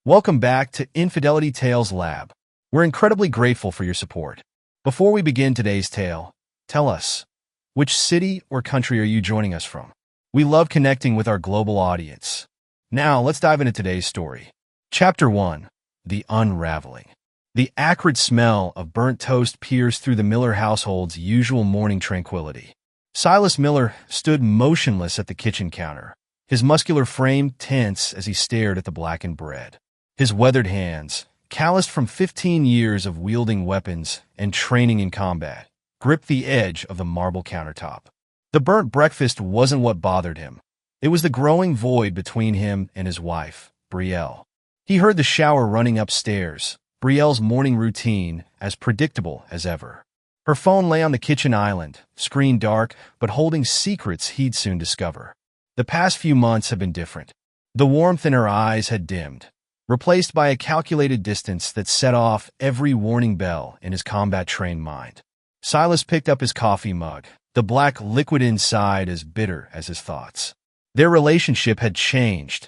Welcome back to Infidelity Tales Lab. We're incredibly grateful for your support. Before we begin today's tale, tell us, which city or country are you joining us from? We love connecting with our global audience. Now, let's dive into today's story. Chapter 1. The Unraveling. The acrid smell of burnt toast pierced through the Miller household's usual morning tranquility. Silas Miller stood motionless at the kitchen counter, his muscular frame tense as he stared at the blackened bread. His weathered hands, calloused from 15 years of wielding weapons and training in combat, gripped the edge of the marble countertop. The burnt breakfast wasn't what bothered him. It was the growing void between him and his wife, Brielle. He heard the shower running upstairs, Brielle's morning routine as predictable as ever. Her phone lay on the kitchen island, screen dark, but holding secrets he'd soon discover. The past few months had been different. The warmth in her eyes had dimmed, replaced by a calculated distance that set off every warning bell in his combat-trained mind. Silas picked up his coffee mug, the black liquid inside as bitter as his thoughts. Their relationship had changed,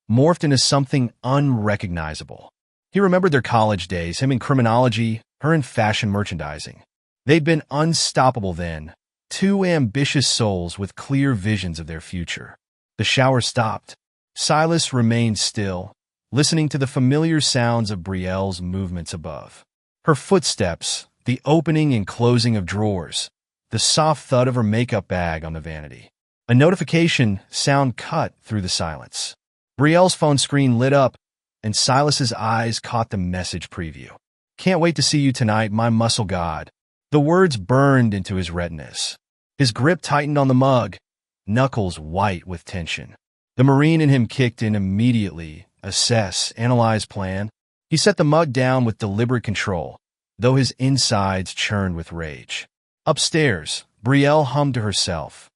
morphed into something unrecognizable. He remembered their college days, him in criminology, her in fashion merchandising. They'd been unstoppable then, two ambitious souls with clear visions of their future. The shower stopped. Silas remained still, listening to the familiar sounds of Brielle's movements above. Her footsteps, the opening and closing of drawers, the soft thud of her makeup bag on the vanity. A notification sound cut through the silence. Brielle's phone screen lit up, and Silas's eyes caught the message preview. "Can't wait to see you tonight, my muscle god." The words burned into his retinas. His grip tightened on the mug, knuckles white with tension. The Marine in him kicked in immediately. Assess, analyze, plan. He set the mug down with deliberate control, though his insides churned with rage. Upstairs, Brielle hummed to herself,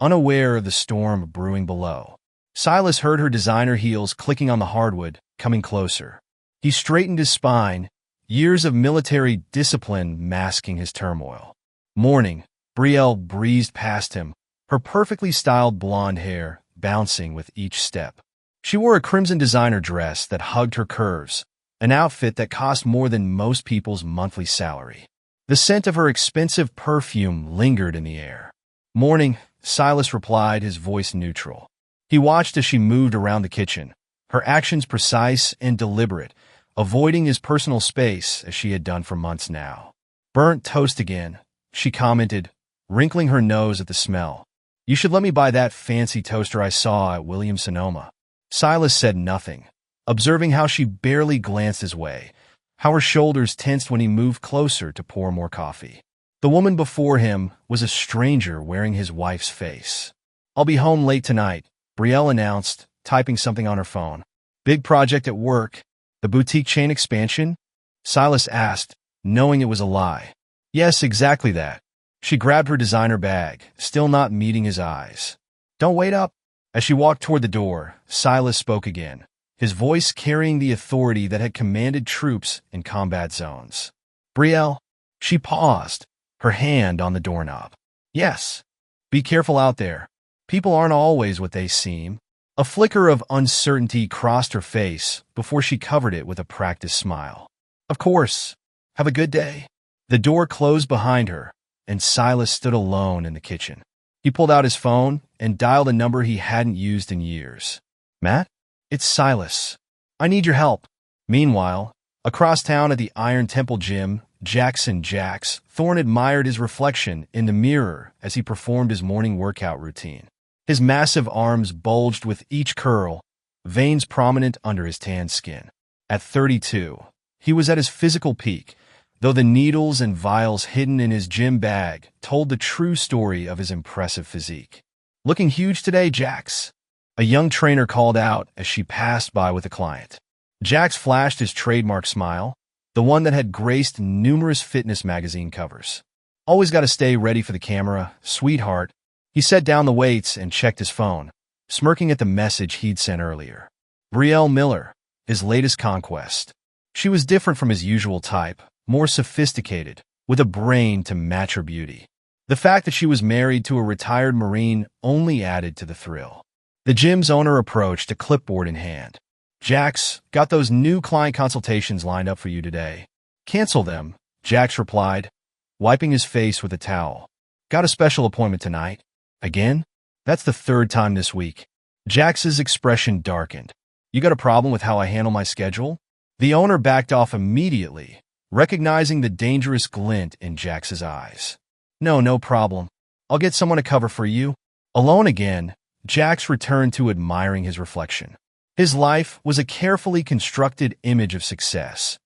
unaware of the storm brewing below. Silas heard her designer heels clicking on the hardwood, coming closer. He straightened his spine, years of military discipline masking his turmoil. Morning, Brielle breezed past him, her perfectly styled blonde hair bouncing with each step. She wore a crimson designer dress that hugged her curves, an outfit that cost more than most people's monthly salary. The scent of her expensive perfume lingered in the air. "Morning," Silas replied, his voice neutral. He watched as she moved around the kitchen, her actions precise and deliberate, avoiding his personal space as she had done for months now. "Burnt toast again," she commented, wrinkling her nose at the smell. "You should let me buy that fancy toaster I saw at Williams-Sonoma." Silas said nothing, observing how she barely glanced his way, how her shoulders tensed when he moved closer to pour more coffee. The woman before him was a stranger wearing his wife's face. "I'll be home late tonight," Brielle announced, typing something on her phone. "Big project at work. The boutique chain expansion?" Silas asked, knowing it was a lie. "Yes, exactly that." She grabbed her designer bag, still not meeting his eyes. "Don't wait up." As she walked toward the door, Silas spoke again, his voice carrying the authority that had commanded troops in combat zones. "Brielle." She paused, her hand on the doorknob. "Yes. Be careful out there. People aren't always what they seem." A flicker of uncertainty crossed her face before she covered it with a practiced smile. "Of course. Have a good day." The door closed behind her, and Silas stood alone in the kitchen. He pulled out his phone and dialed a number he hadn't used in years. "Matt? It's Silas. I need your help." Meanwhile, across town at the Iron Temple gym, Jax Thorne admired his reflection in the mirror as he performed his morning workout routine. His massive arms bulged with each curl, veins prominent under his tanned skin. At 32, he was at his physical peak, though the needles and vials hidden in his gym bag told the true story of his impressive physique. "Looking huge today, Jax," a young trainer called out as she passed by with a client. Jax flashed his trademark smile, the one that had graced numerous fitness magazine covers. "Always got to stay ready for the camera, sweetheart." He set down the weights and checked his phone, smirking at the message he'd sent earlier. Brielle Miller, his latest conquest. She was different from his usual type, more sophisticated, with a brain to match her beauty. The fact that she was married to a retired Marine only added to the thrill. The gym's owner approached, a clipboard in hand. Jax, got those new client consultations lined up for you today. Cancel them, Jax replied, wiping his face with a towel. Got a special appointment tonight. Again? That's the third time this week. Jax's expression darkened. You got a problem with how I handle my schedule? The owner backed off immediately, recognizing the dangerous glint in Jax's eyes. No problem. I'll get someone to cover for you. Alone again, Jax returned to admiring his reflection. His life was a carefully constructed image of success,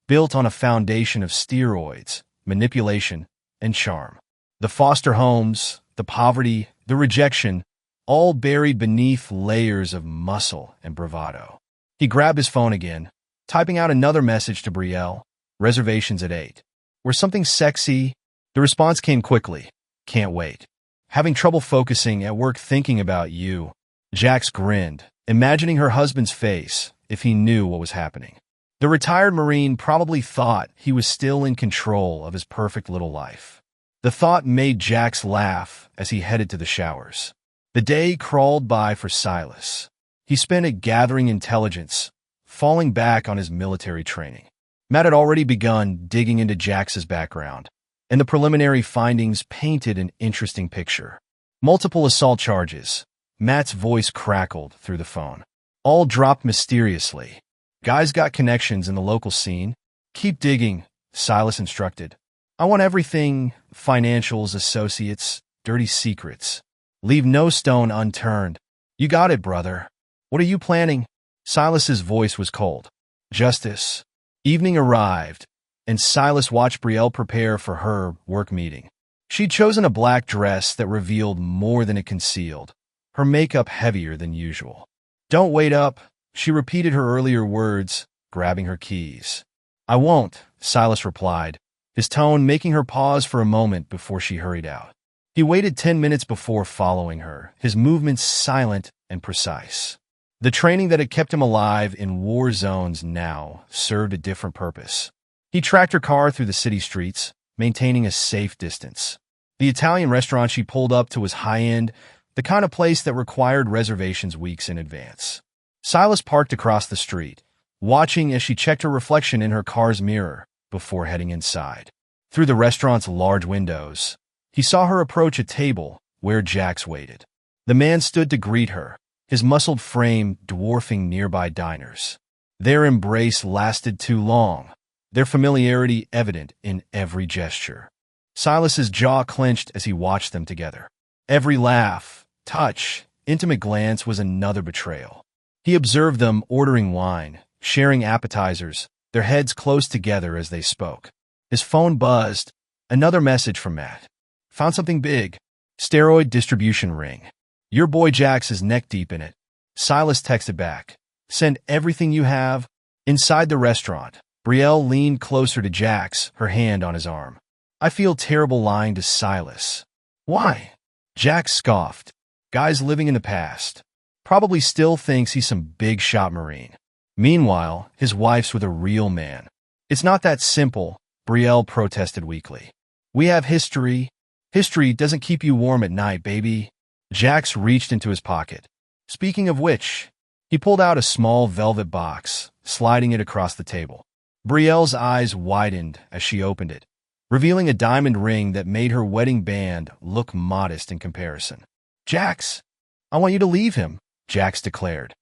built on a foundation of steroids, manipulation, and charm. The foster homes, the poverty, the rejection, all buried beneath layers of muscle and bravado. He grabbed his phone again, typing out another message to Brielle. Reservations at 8. Were something sexy? The response came quickly. Can't wait. Having trouble focusing at work thinking about you. Jax grinned, imagining her husband's face if he knew what was happening. The retired Marine probably thought he was still in control of his perfect little life. The thought made Jax laugh as he headed to the showers. The day crawled by for Silas. He spent it gathering intelligence, falling back on his military training. Matt had already begun digging into Jax's background, and the preliminary findings painted an interesting picture. Multiple assault charges. Matt's voice crackled through the phone. All dropped mysteriously. Guy's got connections in the local scene. Keep digging, Silas instructed. I want everything, financials, associates, dirty secrets. Leave no stone unturned. You got it, brother. What are you planning? Silas's voice was cold. Justice. Evening arrived, and Silas watched Brielle prepare for her work meeting. She'd chosen a black dress that revealed more than it concealed, her makeup heavier than usual. Don't wait up, she repeated her earlier words, grabbing her keys. I won't, Silas replied, his tone making her pause for a moment before she hurried out. He waited 10 minutes before following her, his movements silent and precise. The training that had kept him alive in war zones now served a different purpose. He tracked her car through the city streets, maintaining a safe distance. The Italian restaurant she pulled up to was high-end, the kind of place that required reservations weeks in advance. Silas parked across the street, watching as she checked her reflection in her car's mirror before heading inside. Through the restaurant's large windows, he saw her approach a table where Jax waited. The man stood to greet her, his muscled frame dwarfing nearby diners. Their embrace lasted too long, their familiarity evident in every gesture. Silas's jaw clenched as he watched them together. Every laugh, touch, intimate glance was another betrayal. He observed them ordering wine, sharing appetizers, their heads close together as they spoke. His phone buzzed. Another message from Matt. Found something big. Steroid distribution ring. Your boy Jax is neck-deep in it. Silas texted back. Send everything you have. Inside the restaurant, Brielle leaned closer to Jax, her hand on his arm. I feel terrible lying to Silas. Why? Jax scoffed. Guy's living in the past. Probably still thinks he's some big shot Marine. Meanwhile, his wife's with a real man. It's not that simple, Brielle protested weakly. We have history. History doesn't keep you warm at night, baby. Jax reached into his pocket. Speaking of which, he pulled out a small velvet box, sliding it across the table. Brielle's eyes widened as she opened it, revealing a diamond ring that made her wedding band look modest in comparison. Jax, I want you to leave him, Jax declared.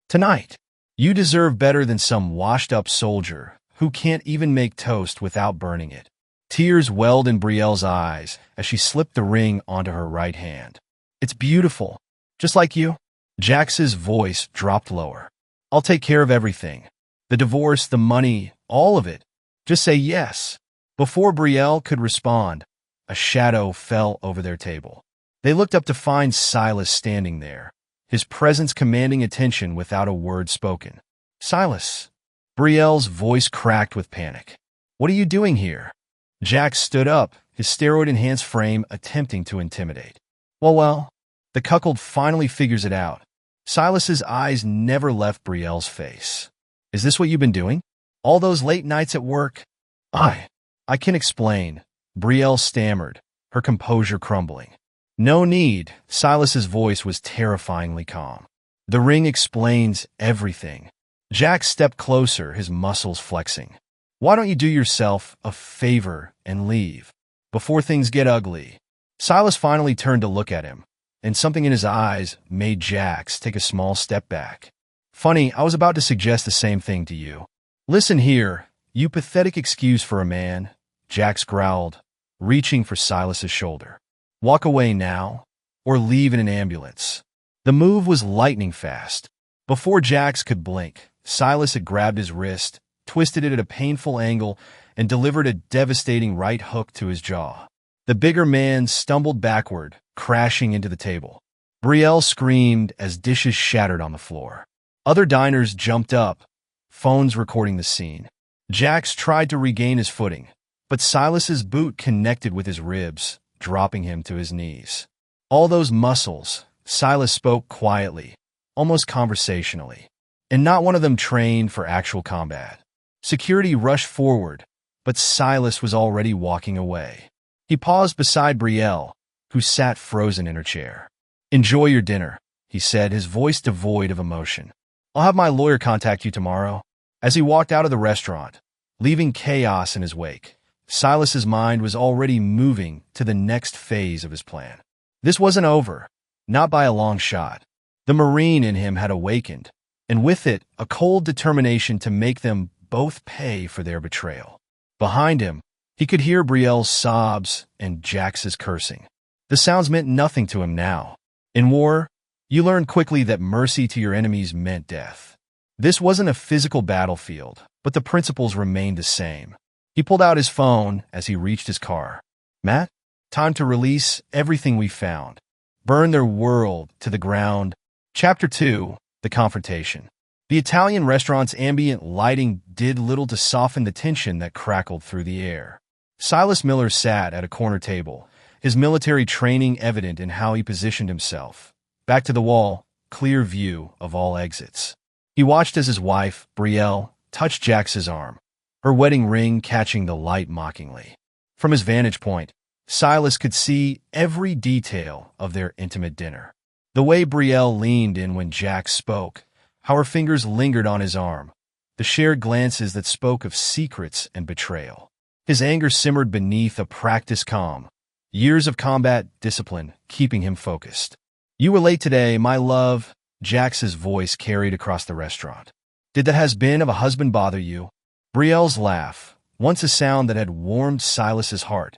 Tonight. You deserve better than some washed-up soldier who can't even make toast without burning it. Tears welled in Brielle's eyes as she slipped the ring onto her right hand. It's beautiful, just like you. Jax's voice dropped lower. I'll take care of everything. The divorce, the money, all of it. Just say yes. Before Brielle could respond, a shadow fell over their table. They looked up to find Silas standing there, his presence commanding attention without a word spoken. Silas. Brielle's voice cracked with panic. What are you doing here? Jax stood up, his steroid-enhanced frame attempting to intimidate. Well, the cuckold finally figures it out. Silas's eyes never left Brielle's face. Is this what you've been doing? All those late nights at work? I can explain, Brielle stammered, her composure crumbling. No need, Silas's voice was terrifyingly calm. The ring explains everything. Jack stepped closer, his muscles flexing. Why don't you do yourself a favor and leave before things get ugly? Silas finally turned to look at him, and something in his eyes made Jax take a small step back. Funny, I was about to suggest the same thing to you. Listen here, you pathetic excuse for a man, Jax growled, reaching for Silas's shoulder. Walk away now, or leave in an ambulance. The move was lightning fast. Before Jax could blink, Silas had grabbed his wrist, twisted it at a painful angle, and delivered a devastating right hook to his jaw. The bigger man stumbled backward, crashing into the table. Brielle screamed as dishes shattered on the floor. Other diners jumped up, phones recording the scene. Jax tried to regain his footing, but Silas's boot connected with his ribs, dropping him to his knees. All those muscles, Silas spoke quietly, almost conversationally, and not one of them trained for actual combat. Security rushed forward, but Silas was already walking away. He paused beside Brielle, who sat frozen in her chair. Enjoy your dinner, he said, his voice devoid of emotion. I'll have my lawyer contact you tomorrow. As he walked out of the restaurant, leaving chaos in his wake, Silas's mind was already moving to the next phase of his plan. This wasn't over, not by a long shot. The Marine in him had awakened, and with it, a cold determination to make them both pay for their betrayal. Behind him, he could hear Brielle's sobs and Jax's cursing. The sounds meant nothing to him now. In war, you learn quickly that mercy to your enemies meant death. This wasn't a physical battlefield, but the principles remained the same. He pulled out his phone as he reached his car. Matt, time to release everything we found. Burn their world to the ground. Chapter 2, The Confrontation. The Italian restaurant's ambient lighting did little to soften the tension that crackled through the air. Silas Miller sat at a corner table, his military training evident in how he positioned himself. Back to the wall, clear view of all exits. He watched as his wife, Brielle, touched Jax's arm, her wedding ring catching the light mockingly. From his vantage point, Silas could see every detail of their intimate dinner. The way Brielle leaned in when Jax spoke, how her fingers lingered on his arm, the shared glances that spoke of secrets and betrayal. His anger simmered beneath a practiced calm, years of combat discipline keeping him focused. You were late today, my love, Jax's voice carried across the restaurant. Did the has-been of a husband bother you? Brielle's laugh, once a sound that had warmed Silas's heart,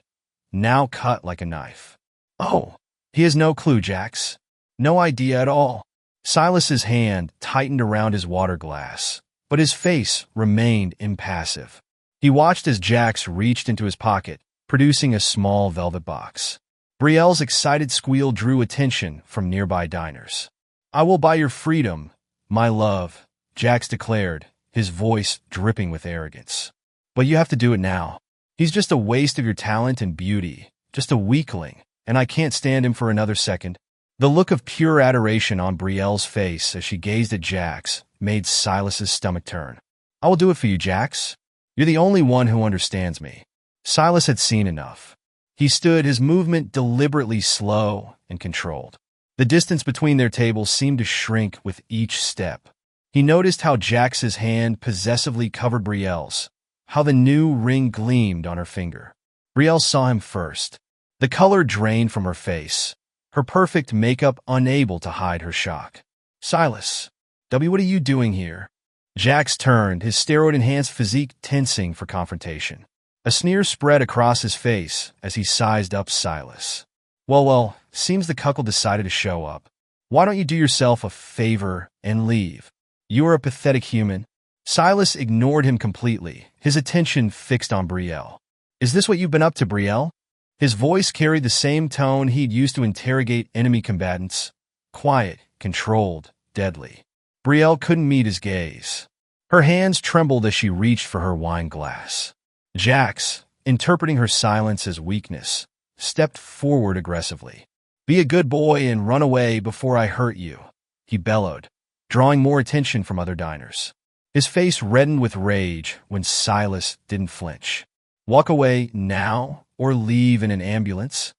now cut like a knife. Oh, he has no clue, Jax. No idea at all. Silas's hand tightened around his water glass, but his face remained impassive. He watched as Jax reached into his pocket, producing a small velvet box. Brielle's excited squeal drew attention from nearby diners. I will buy your freedom, my love, Jax declared, his voice dripping with arrogance. But you have to do it now. He's just a waste of your talent and beauty, just a weakling, and I can't stand him for another second. The look of pure adoration on Brielle's face as she gazed at Jax made Silas's stomach turn. I will do it for you, Jax. You're the only one who understands me. Silas had seen enough. He stood, his movement deliberately slow and controlled. The distance between their tables seemed to shrink with each step. He noticed how Jax's hand possessively covered Brielle's, how the new ring gleamed on her finger. Brielle saw him first. The color drained from her face, her perfect makeup unable to hide her shock. Silas, what are you doing here? Jax turned, his steroid-enhanced physique tensing for confrontation. A sneer spread across his face as he sized up Silas. Well, seems the cuckold decided to show up. Why don't you do yourself a favor and leave? You are a pathetic human. Silas ignored him completely, his attention fixed on Brielle. Is this what you've been up to, Brielle? His voice carried the same tone he'd used to interrogate enemy combatants. Quiet, controlled, deadly. Brielle couldn't meet his gaze. Her hands trembled as she reached for her wine glass. Jax, interpreting her silence as weakness, stepped forward aggressively. Be a good boy and run away before I hurt you, he bellowed, drawing more attention from other diners. His face reddened with rage when Silas didn't flinch. Walk away now or leave in an ambulance?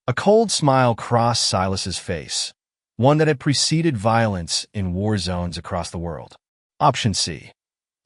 A cold smile crossed Silas's face, one that had preceded violence in war zones across the world. Option C.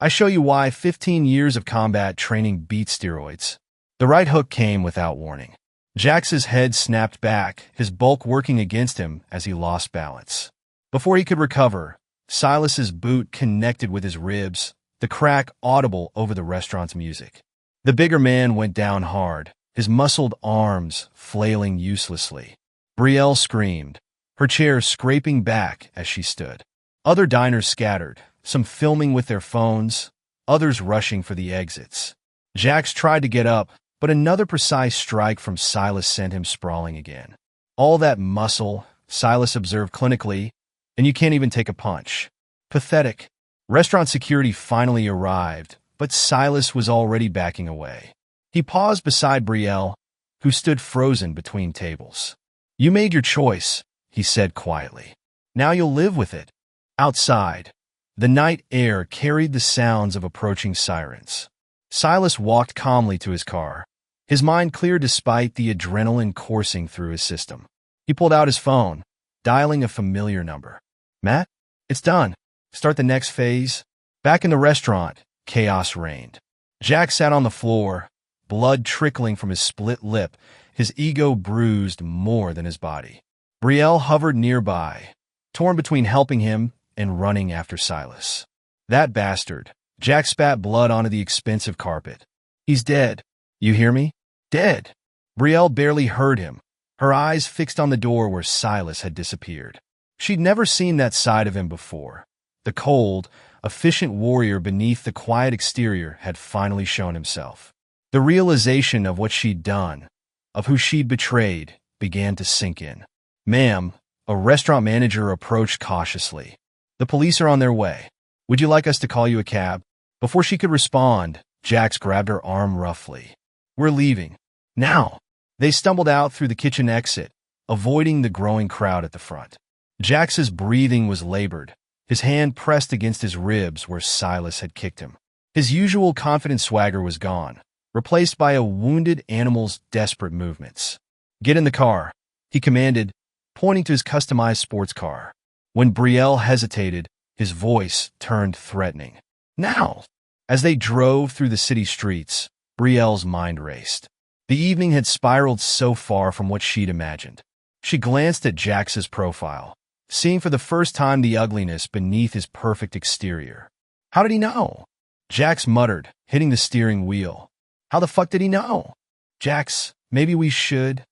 I show you why 15 years of combat training beat steroids. The right hook came without warning. Jax's head snapped back, his bulk working against him as he lost balance. Before he could recover, Silas's boot connected with his ribs, the crack audible over the restaurant's music. The bigger man went down hard, his muscled arms flailing uselessly. Brielle screamed, her chair scraping back as she stood. Other diners scattered, some filming with their phones, others rushing for the exits. Jax tried to get up, but another precise strike from Silas sent him sprawling again. All that muscle, Silas observed clinically, and you can't even take a punch. Pathetic. Restaurant security finally arrived, but Silas was already backing away. He paused beside Brielle, who stood frozen between tables. You made your choice, he said quietly. Now you'll live with it. Outside, the night air carried the sounds of approaching sirens. Silas walked calmly to his car, his mind clear despite the adrenaline coursing through his system. He pulled out his phone, dialing a familiar number. Matt? It's done. Start the next phase. Back in the restaurant, chaos reigned. Jax sat on the floor, blood trickling from his split lip, his ego bruised more than his body. Brielle hovered nearby, torn between helping him and running after Silas. That bastard. Jax spat blood onto the expensive carpet. He's dead. You hear me? Dead. Brielle barely heard him, her eyes fixed on the door where Silas had disappeared. She'd never seen that side of him before. The cold, efficient warrior beneath the quiet exterior had finally shown himself. The realization of what she'd done, of who she'd betrayed, began to sink in. Ma'am, a restaurant manager approached cautiously. The police are on their way. Would you like us to call you a cab? Before she could respond, Jax grabbed her arm roughly. We're leaving. Now. They stumbled out through the kitchen exit, avoiding the growing crowd at the front. Jax's breathing was labored, his hand pressed against his ribs where Silas had kicked him. His usual confident swagger was gone, replaced by a wounded animal's desperate movements. Get in the car, he commanded, pointing to his customized sports car. When Brielle hesitated, his voice turned threatening. Now! As they drove through the city streets, Brielle's mind raced. The evening had spiraled so far from what she'd imagined. She glanced at Jax's profile, seeing for the first time the ugliness beneath his perfect exterior. How did he know? Jax muttered, hitting the steering wheel. How the fuck did he know? Jax, maybe we should...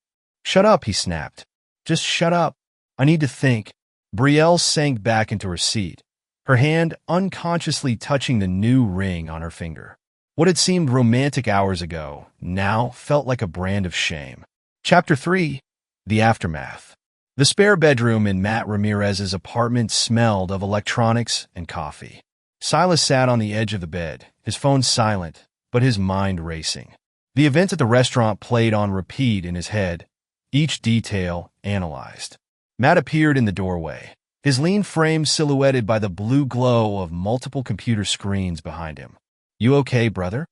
Shut up, he snapped. Just shut up. I need to think. Brielle sank back into her seat, her hand unconsciously touching the new ring on her finger. What had seemed romantic hours ago now felt like a brand of shame. Chapter 3. The Aftermath. The spare bedroom in Matt Ramirez's apartment smelled of electronics and coffee. Silas sat on the edge of the bed, his phone silent, but his mind racing. The events at the restaurant played on repeat in his head, each detail analyzed. Matt appeared in the doorway, his lean frame silhouetted by the blue glow of multiple computer screens behind him. You okay, brother?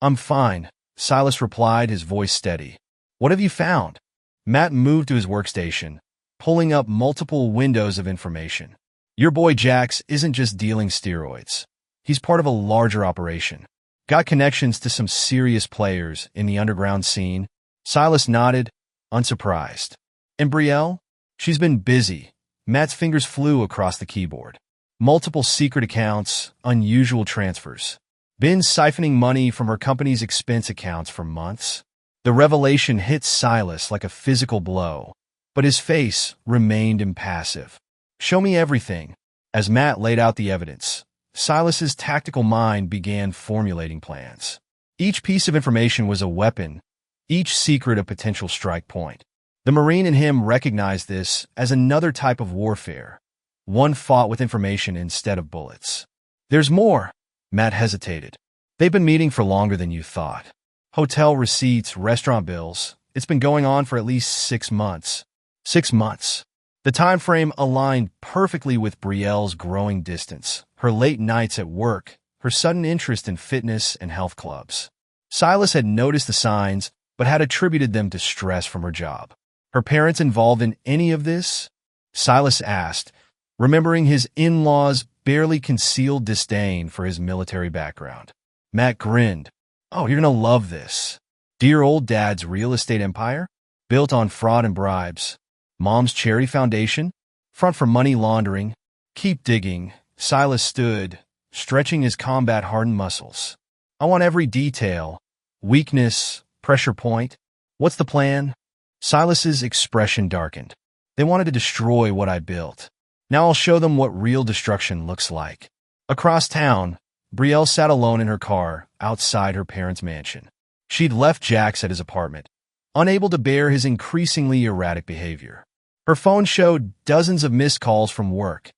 I'm fine, Silas replied, his voice steady. What have you found? Matt moved to his workstation, pulling up multiple windows of information. Your boy Jax isn't just dealing steroids. He's part of a larger operation. Got connections to some serious players in the underground scene. Silas nodded, unsurprised. And Brielle? She's been busy. Matt's fingers flew across the keyboard. Multiple secret accounts, unusual transfers. Been siphoning money from her company's expense accounts for months. The revelation hit Silas like a physical blow, but his face remained impassive. Show me everything. As Matt laid out the evidence, Silas's tactical mind began formulating plans. Each piece of information was a weapon, each secret a potential strike point. The Marine in him recognized this as another type of warfare, one fought with information instead of bullets. There's more. Matt hesitated. They've been meeting for longer than you thought. Hotel receipts, restaurant bills. It's been going on for at least 6 months. 6 months. The time frame aligned perfectly with Brielle's growing distance, her late nights at work, her sudden interest in fitness and health clubs. Silas had noticed the signs, but had attributed them to stress from her job. Her parents involved in any of this? Silas asked, remembering his in-laws' barely concealed disdain for his military background. Matt grinned. "Oh, you're gonna love this. Dear old dad's real estate empire? Built on fraud and bribes. Mom's charity foundation? Front for money laundering. Keep digging." Silas stood, stretching his combat-hardened muscles. "I want every detail. Weakness, pressure point. What's the plan?" Silas's expression darkened. "They wanted to destroy what I built. Now I'll show them what real destruction looks like." Across town, Brielle sat alone in her car outside her parents' mansion. She'd left Jax at his apartment, unable to bear his increasingly erratic behavior. Her phone showed dozens of missed calls from work.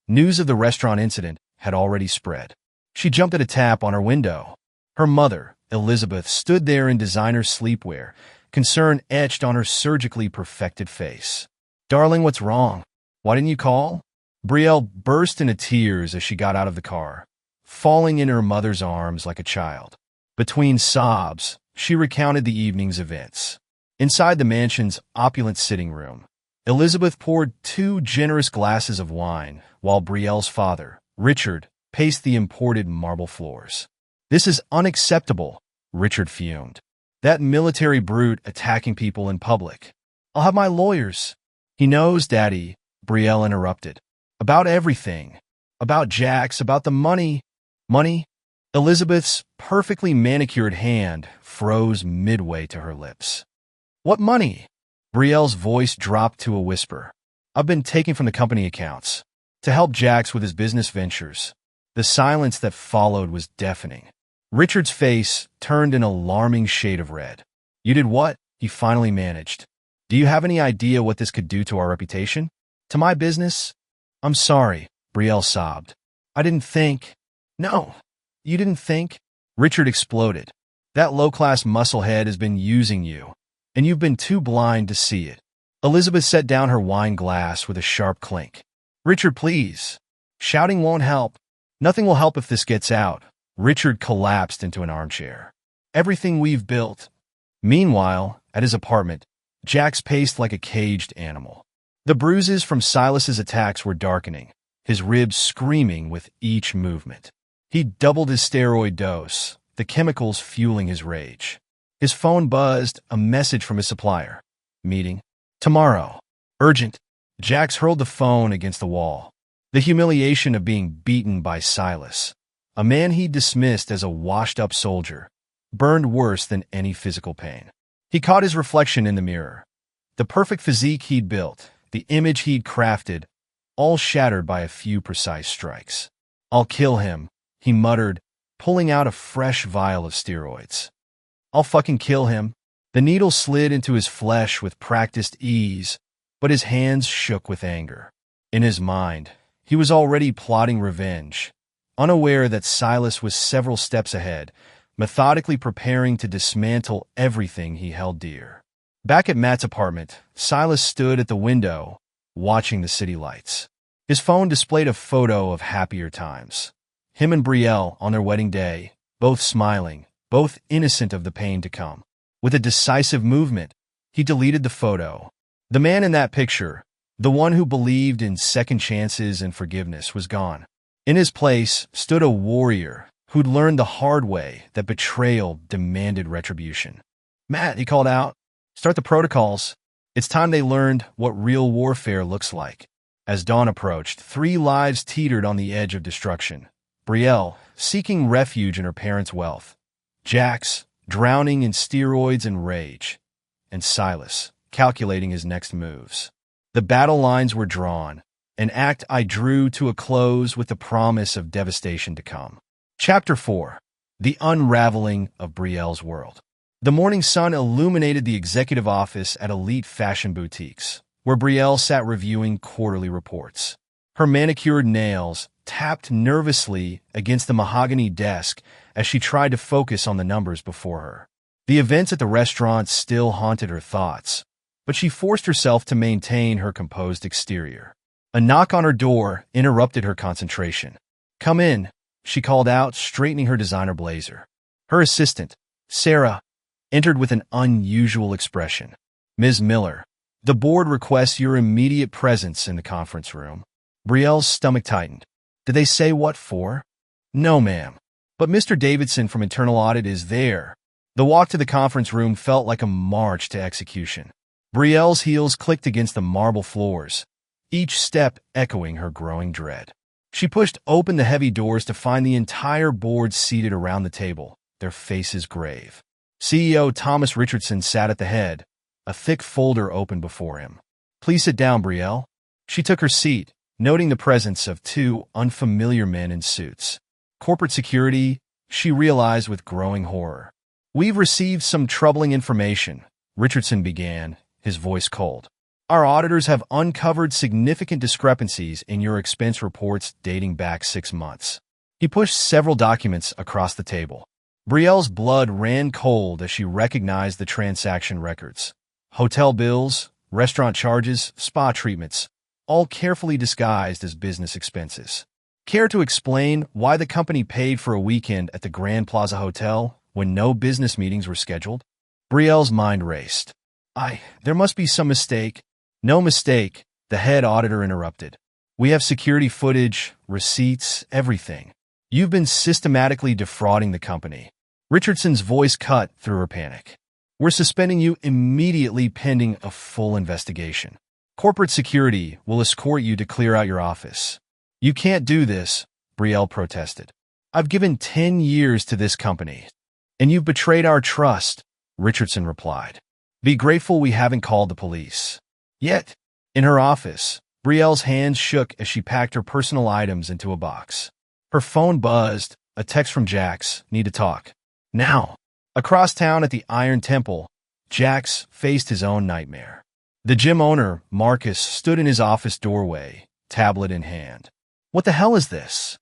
News of the restaurant incident had already spread. She jumped at a tap on her window. Her mother, Elizabeth, stood there in designer sleepwear, concern etched on her surgically perfected face. "Darling, what's wrong? Why didn't you call?" Brielle burst into tears as she got out of the car, falling in her mother's arms like a child. Between sobs, she recounted the evening's events. Inside the mansion's opulent sitting room, Elizabeth poured 2 generous glasses of wine, while Brielle's father, Richard, paced the imported marble floors. "This is unacceptable," Richard fumed. "That military brute attacking people in public. I'll have my lawyers." "He knows, Daddy," Brielle interrupted. "About everything. About Jax, about the money." "Money?" Elizabeth's perfectly manicured hand froze midway to her lips. "What money?" Brielle's voice dropped to a whisper. "I've been taking from the company accounts to help Jax with his business ventures." The silence that followed was deafening. Richard's face turned an alarming shade of red. "You did what?" he finally managed. "Do you have any idea what this could do to our reputation? To my business?" "I'm sorry," Brielle sobbed. "I didn't think." "No, you didn't think?" Richard exploded. "That low-class musclehead has been using you, and you've been too blind to see it." Elizabeth set down her wine glass with a sharp clink. "Richard, please. Shouting won't help. Nothing will help if this gets out." Richard collapsed into an armchair. "Everything we've built." Meanwhile, at his apartment, Jax paced like a caged animal. The bruises from Silas's attacks were darkening, his ribs screaming with each movement. He doubled his steroid dose, the chemicals fueling his rage. His phone buzzed, a message from his supplier. "Meeting. Tomorrow. Urgent." Jax hurled the phone against the wall. The humiliation of being beaten by Silas, a man he dismissed as a washed-up soldier, burned worse than any physical pain. He caught his reflection in the mirror. The perfect physique he'd built, the image he'd crafted, all shattered by a few precise strikes. "I'll kill him," he muttered, pulling out a fresh vial of steroids. "I'll fucking kill him." The needle slid into his flesh with practiced ease, but his hands shook with anger. In his mind, he was already plotting revenge, unaware that Silas was several steps ahead, methodically preparing to dismantle everything he held dear. Back at Matt's apartment, Silas stood at the window, watching the city lights. His phone displayed a photo of happier times. Him and Brielle on their wedding day, both smiling, both innocent of the pain to come. With a decisive movement, he deleted the photo. The man in that picture, the one who believed in second chances and forgiveness, was gone. In his place stood a warrior who'd learned the hard way that betrayal demanded retribution. "Matt," he called out, "start the protocols. It's time they learned what real warfare looks like." As dawn approached, 3 lives teetered on the edge of destruction. Brielle, seeking refuge in her parents' wealth. Jax, drowning in steroids and rage. And Silas, calculating his next moves. The battle lines were drawn, an act I drew to a close with the promise of devastation to come. Chapter 4. The Unraveling of Brielle's World. The morning sun illuminated the executive office at elite fashion boutiques, where Brielle sat reviewing quarterly reports. Her manicured nails tapped nervously against the mahogany desk as she tried to focus on the numbers before her. The events at the restaurant still haunted her thoughts, but she forced herself to maintain her composed exterior. A knock on her door interrupted her concentration. "Come in," she called out, straightening her designer blazer. Her assistant, Sarah, entered with an unusual expression. "Ms. Miller, the board requests your immediate presence in the conference room." Brielle's stomach tightened. Did they say what for? No, ma'am. But Mr. Davidson from Internal Audit is there. The walk to the conference room felt like a march to execution. Brielle's heels clicked against the marble floors, each step echoing her growing dread. She pushed open the heavy doors to find the entire board seated around the table, their faces grave. CEO Thomas Richardson sat at the head, a thick folder open before him. Please sit down, Brielle. She took her seat, noting the presence of two unfamiliar men in suits. Corporate security, she realized with growing horror. We've received some troubling information, Richardson began, his voice cold. Our auditors have uncovered significant discrepancies in your expense reports dating back 6 months. He pushed several documents across the table. Brielle's blood ran cold as she recognized the transaction records. Hotel bills, restaurant charges, spa treatments, all carefully disguised as business expenses. Care to explain why the company paid for a weekend at the Grand Plaza Hotel when no business meetings were scheduled? Brielle's mind raced. There must be some mistake. No mistake, the head auditor interrupted. We have security footage, receipts, everything. You've been systematically defrauding the company. Richardson's voice cut through her panic. We're suspending you immediately pending a full investigation. Corporate security will escort you to clear out your office. You can't do this, Brielle protested. I've given 10 years to this company. And you've betrayed our trust, Richardson replied. Be grateful we haven't called the police. Yet, in her office, Brielle's hands shook as she packed her personal items into a box. Her phone buzzed, a text from Jax, need to talk. Now. Across town at the Iron Temple, Jax faced his own nightmare. The gym owner, Marcus, stood in his office doorway, tablet in hand. What the hell is this?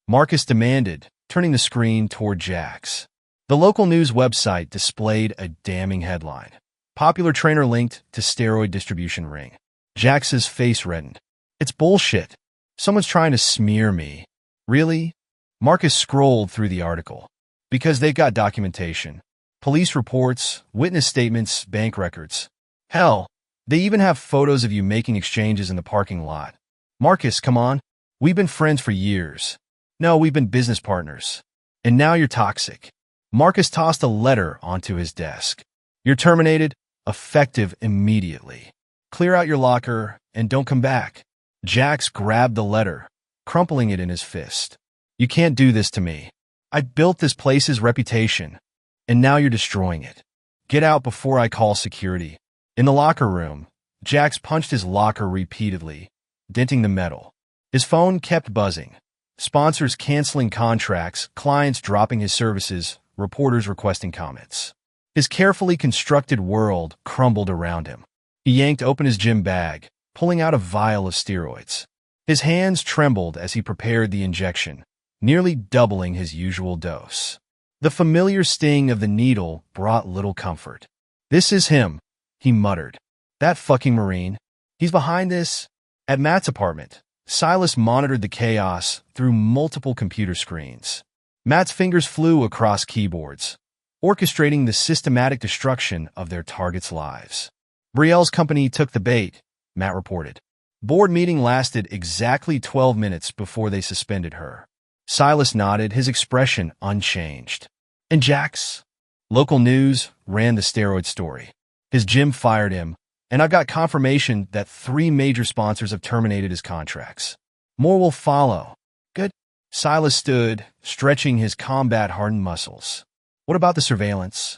Marcus demanded, turning the screen toward Jax. The local news website displayed a damning headline. Popular trainer linked to steroid distribution ring. Jax's face reddened. It's bullshit. Someone's trying to smear me. Really? Marcus scrolled through the article. Because they've got documentation. Police reports, witness statements, bank records. Hell, they even have photos of you making exchanges in the parking lot. Marcus, come on. We've been friends for years. No, we've been business partners. And now you're toxic. Marcus tossed a letter onto his desk. You're terminated, effective immediately. Clear out your locker and don't come back. Jax grabbed the letter, crumpling it in his fist. You can't do this to me. I built this place's reputation, and now you're destroying it. Get out before I call security. In the locker room, Jax punched his locker repeatedly, denting the metal. His phone kept buzzing. Sponsors canceling contracts, clients dropping his services, reporters requesting comments. His carefully constructed world crumbled around him. He yanked open his gym bag, pulling out a vial of steroids. His hands trembled as he prepared the injection, nearly doubling his usual dose. The familiar sting of the needle brought little comfort. This is him, he muttered. That fucking Marine. He's behind this. At Matt's apartment, Silas monitored the chaos through multiple computer screens. Matt's fingers flew across keyboards, orchestrating the systematic destruction of their targets' lives. Brielle's company took the bait, Matt reported. Board meeting lasted exactly 12 minutes before they suspended her. Silas nodded, his expression unchanged. And Jax? Local news ran the steroid story. His gym fired him, and I've got confirmation that 3 major sponsors have terminated his contracts. More will follow. Good. Silas stood, stretching his combat-hardened muscles. What about the surveillance?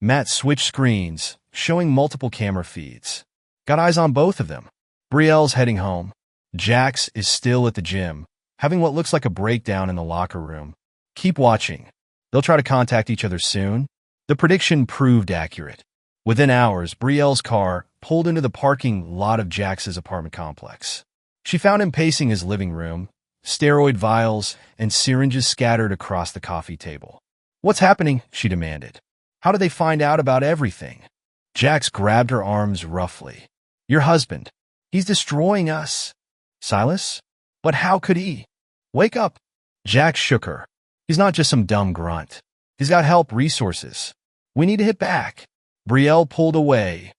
Matt switched screens, showing multiple camera feeds. Got eyes on both of them. Brielle's heading home. Jax is still at the gym, having what looks like a breakdown in the locker room. Keep watching. They'll try to contact each other soon. The prediction proved accurate. Within hours, Brielle's car pulled into the parking lot of Jax's apartment complex. She found him pacing his living room, steroid vials and syringes scattered across the coffee table. What's happening? She demanded. How did they find out about everything? Jax grabbed her arms roughly. Your husband. He's destroying us. Silas? But how could he? Wake up. Jax shook her. He's not just some dumb grunt. He's got help, resources. We need to hit back. Brielle pulled away,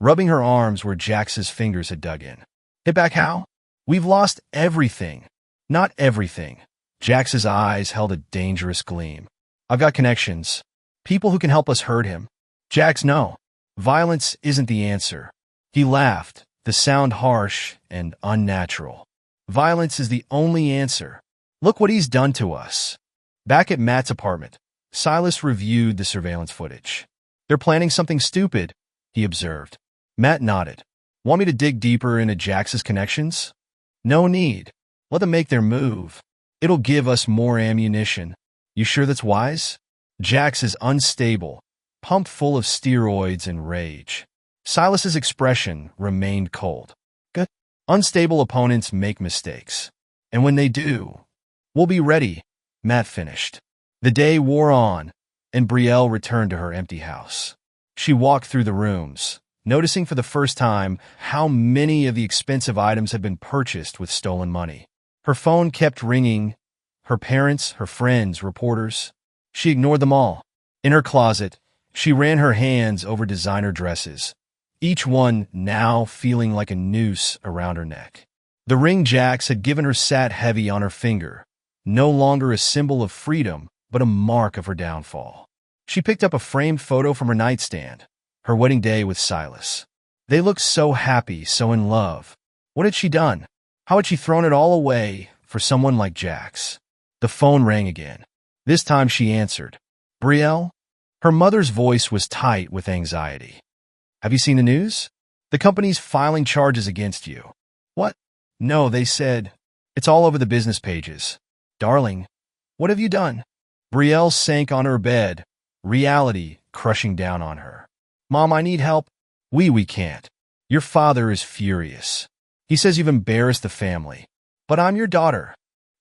rubbing her arms where Jax's fingers had dug in. Hit back how? We've lost everything. Not everything. Jax's eyes held a dangerous gleam. I've got connections. People who can help us hurt him. Jax, no. Violence isn't the answer. He laughed, the sound harsh and unnatural. Violence is the only answer. Look what he's done to us. Back at Matt's apartment, Silas reviewed the surveillance footage. They're planning something stupid, he observed. Matt nodded. Want me to dig deeper into Jax's connections? No need. Let them make their move. It'll give us more ammunition. You sure that's wise? Jax is unstable, pumped full of steroids and rage. Silas's expression remained cold. Good. Unstable opponents make mistakes. And when they do, we'll be ready, Matt finished. The day wore on, and Brielle returned to her empty house. She walked through the rooms, noticing for the first time how many of the expensive items had been purchased with stolen money. Her phone kept ringing. Her parents, her friends, reporters. She ignored them all. In her closet, she ran her hands over designer dresses, each one now feeling like a noose around her neck. The ring Jax had given her sat heavy on her finger, no longer a symbol of freedom, but a mark of her downfall. She picked up a framed photo from her nightstand, her wedding day with Silas. They looked so happy, so in love. What had she done? How had she thrown it all away for someone like Jax? The phone rang again. This time she answered. Brielle? Her mother's voice was tight with anxiety. Have you seen the news? The company's filing charges against you. What? No, they said. It's all over the business pages. Darling, what have you done? Brielle sank on her bed, reality crushing down on her. Mom, I need help. We can't. Your father is furious. He says you've embarrassed the family. But I'm your daughter,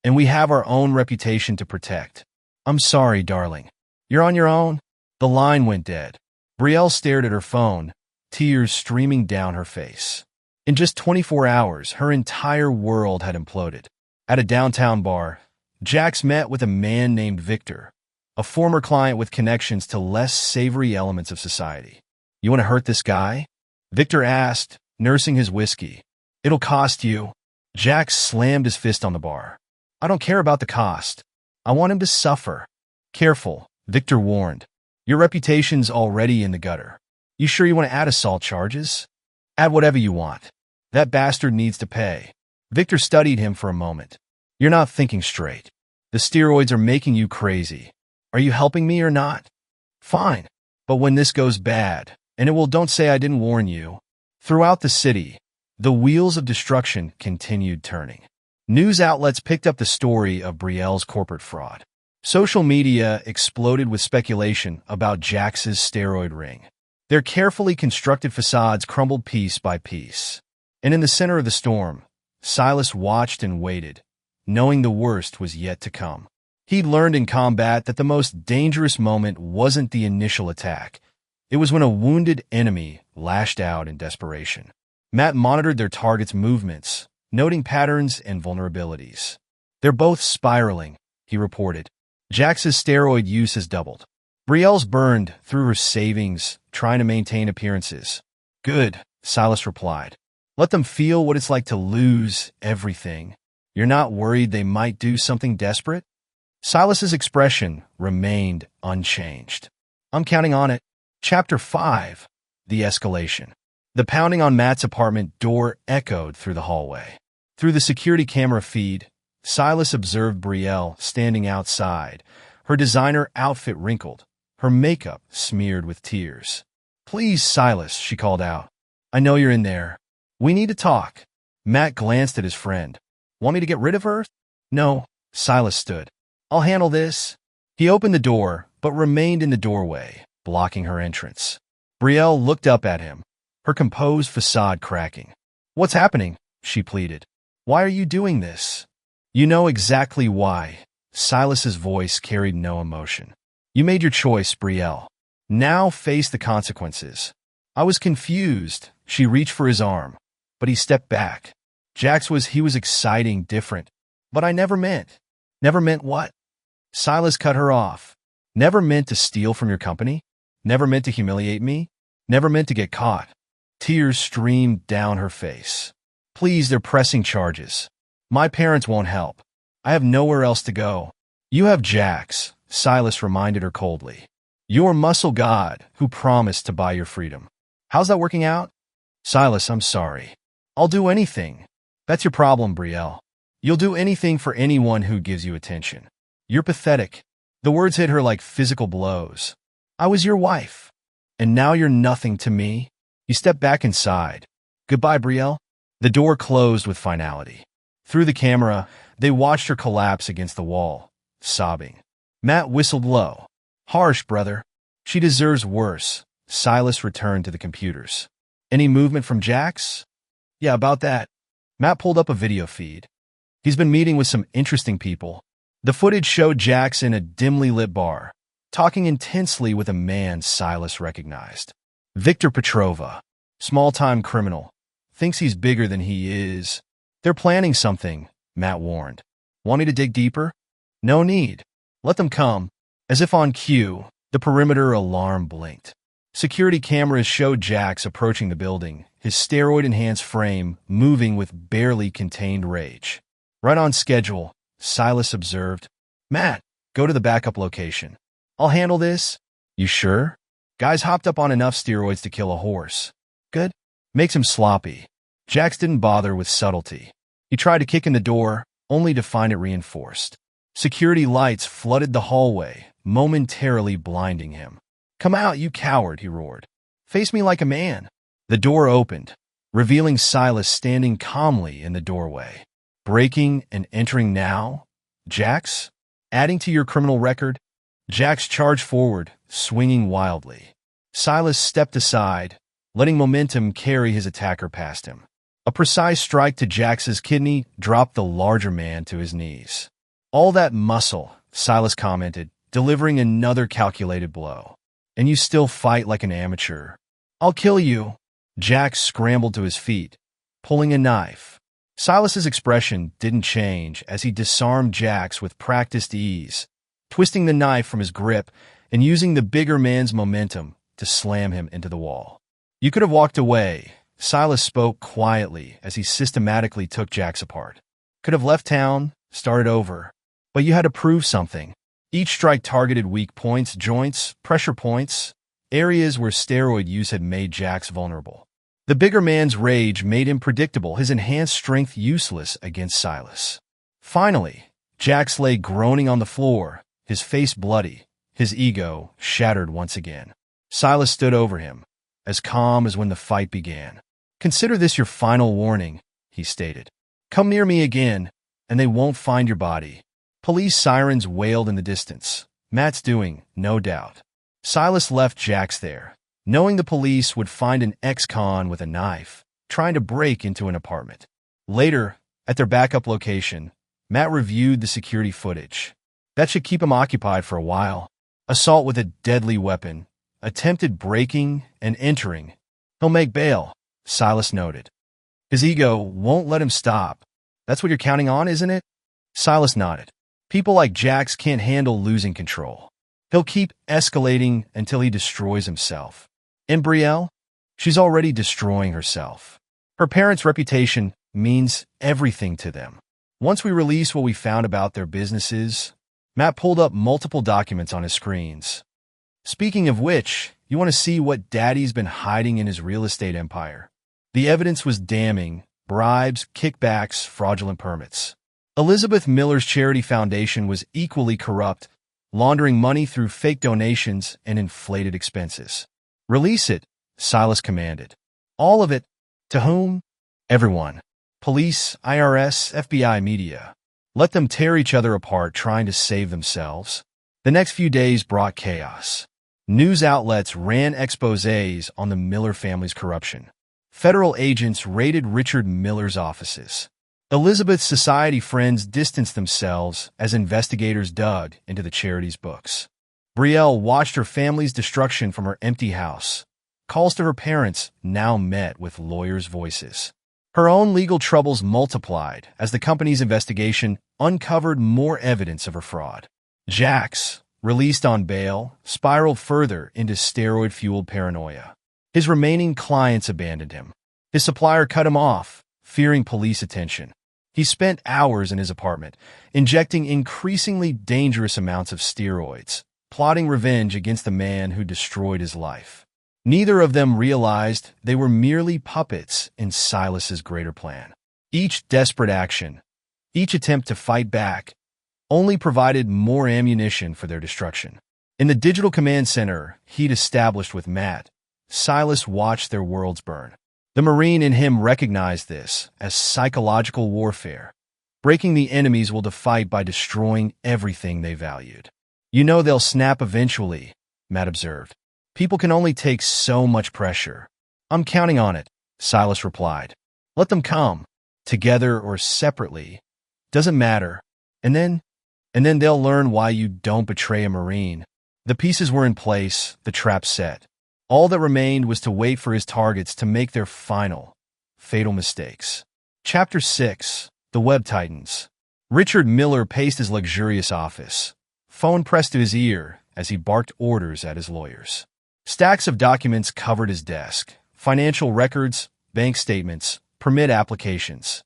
and we have our own reputation to protect. I'm sorry, darling. You're on your own? The line went dead. Brielle stared at her phone, tears streaming down her face. In just 24 hours, her entire world had imploded. At a downtown bar, Jax met with a man named Victor, a former client with connections to less savory elements of society. You want to hurt this guy? Victor asked, nursing his whiskey. It'll cost you. Jax slammed his fist on the bar. I don't care about the cost. I want him to suffer. Careful, Victor warned. Your reputation's already in the gutter. You sure you want to add assault charges? Add whatever you want. That bastard needs to pay. Victor studied him for a moment. You're not thinking straight. The steroids are making you crazy. Are you helping me or not? Fine. But when this goes bad, and it will, don't say I didn't warn you. Throughout the city, the wheels of destruction continued turning. News outlets picked up the story of Brielle's corporate fraud. Social media exploded with speculation about Jax's steroid ring. Their carefully constructed facades crumbled piece by piece. And in the center of the storm, Silas watched and waited, knowing the worst was yet to come. He'd learned in combat that the most dangerous moment wasn't the initial attack. It was when a wounded enemy lashed out in desperation. Matt monitored their target's movements, noting patterns and vulnerabilities. They're both spiraling, he reported. Jax's steroid use has doubled. Brielle's burned through her savings, trying to maintain appearances. Good, Silas replied. Let them feel what it's like to lose everything. You're not worried they might do something desperate? Silas's expression remained unchanged. I'm counting on it. Chapter 5. The Escalation. The pounding on Matt's apartment door echoed through the hallway. Through the security camera feed, Silas observed Brielle standing outside, her designer outfit wrinkled, her makeup smeared with tears. Please, Silas, she called out. I know you're in there. We need to talk. Matt glanced at his friend. Want me to get rid of her? No, Silas stood. I'll handle this. He opened the door, but remained in the doorway, blocking her entrance. Brielle looked up at him, her composed facade cracking. What's happening? She pleaded. Why are you doing this? You know exactly why. Silas's voice carried no emotion. You made your choice, Brielle. Now face the consequences. I was confused. She reached for his arm, but he stepped back. Jax was exciting, different. But I never meant. Never meant what? Silas cut her off. Never meant to steal from your company? Never meant to humiliate me? Never meant to get caught? Tears streamed down her face. Please, they're pressing charges. My parents won't help. I have nowhere else to go. You have Jax, Silas reminded her coldly. Your muscle god who promised to buy your freedom. How's that working out? Silas, I'm sorry. I'll do anything. That's your problem, Brielle. You'll do anything for anyone who gives you attention. You're pathetic. The words hit her like physical blows. I was your wife. And now you're nothing to me? He stepped back inside. Goodbye, Brielle. The door closed with finality. Through the camera, they watched her collapse against the wall, sobbing. Matt whistled low. Harsh, brother. She deserves worse. Silas returned to the computers. Any movement from Jax? Yeah, about that. Matt pulled up a video feed. He's been meeting with some interesting people. The footage showed Jax in a dimly lit bar, talking intensely with a man Silas recognized. Victor Petrova, small-time criminal, thinks he's bigger than he is. They're planning something, Matt warned. Want me to dig deeper? No need. Let them come. As if on cue, the perimeter alarm blinked. Security cameras showed Jax approaching the building, his steroid-enhanced frame moving with barely contained rage. Right on schedule, Silas observed. Matt, go to the backup location. I'll handle this. You sure? Guys hopped up on enough steroids to kill a horse. Good. Makes him sloppy. Jax didn't bother with subtlety. He tried to kick in the door, only to find it reinforced. Security lights flooded the hallway, momentarily blinding him. Come out, you coward, he roared. Face me like a man. The door opened, revealing Silas standing calmly in the doorway. Breaking and entering now? Jax? Adding to your criminal record? Jax charged forward, swinging wildly. Silas stepped aside, letting momentum carry his attacker past him. A precise strike to Jax's kidney dropped the larger man to his knees. All that muscle, Silas commented, delivering another calculated blow. And you still fight like an amateur. I'll kill you. Jax scrambled to his feet, pulling a knife. Silas's expression didn't change as he disarmed Jax with practiced ease, twisting the knife from his grip and using the bigger man's momentum to slam him into the wall. You could have walked away, Silas spoke quietly as he systematically took Jax apart. Could have left town, started over. But you had to prove something. Each strike targeted weak points, joints, pressure points, areas where steroid use had made Jax vulnerable. The bigger man's rage made him predictable, his enhanced strength useless against Silas. Finally, Jax lay groaning on the floor, his face bloody, his ego shattered once again. Silas stood over him, as calm as when the fight began. Consider this your final warning, he stated. Come near me again, and they won't find your body. Police sirens wailed in the distance. Matt's doing, no doubt. Silas left Jax there, knowing the police would find an ex-con with a knife, trying to break into an apartment. Later, at their backup location, Matt reviewed the security footage. That should keep him occupied for a while. Assault with a deadly weapon, attempted breaking and entering. He'll make bail, Silas noted. His ego won't let him stop. That's what you're counting on, isn't it? Silas nodded. People like Jax can't handle losing control. He'll keep escalating until he destroys himself. And Brielle? She's already destroying herself. Her parents' reputation means everything to them. Once we release what we found about their businesses, Matt pulled up multiple documents on his screens. Speaking of which, you want to see what Daddy's been hiding in his real estate empire. The evidence was damning: bribes, kickbacks, fraudulent permits. Elizabeth Miller's charity foundation was equally corrupt, laundering money through fake donations and inflated expenses. Release it, Silas commanded. All of it. To whom? Everyone. Police, IRS, FBI, media. Let them tear each other apart trying to save themselves. The next few days brought chaos. News outlets ran exposés on the Miller family's corruption. Federal agents raided Richard Miller's offices. Elizabeth's society friends distanced themselves as investigators dug into the charity's books. Brielle watched her family's destruction from her empty house. Calls to her parents now met with lawyers' voices. Her own legal troubles multiplied as the company's investigation uncovered more evidence of her fraud. Jax, released on bail, spiraled further into steroid-fueled paranoia. His remaining clients abandoned him. His supplier cut him off, fearing police attention. He spent hours in his apartment, injecting increasingly dangerous amounts of steroids, plotting revenge against the man who destroyed his life. Neither of them realized they were merely puppets in Silas's greater plan. Each desperate action, each attempt to fight back, only provided more ammunition for their destruction. In the digital command center he'd established with Matt, Silas watched their worlds burn. The Marine in him recognized this as psychological warfare, breaking the enemies will to fight by destroying everything they valued. You know they'll snap eventually, Matt observed. People can only take so much pressure. I'm counting on it, Silas replied. Let them come, together or separately. Doesn't matter. And then they'll learn why you don't betray a Marine. The pieces were in place, the trap set. All that remained was to wait for his targets to make their final, fatal mistakes. Chapter 6. The Web Titans. Richard Miller paced his luxurious office, phone pressed to his ear as he barked orders at his lawyers. Stacks of documents covered his desk, financial records, bank statements, permit applications.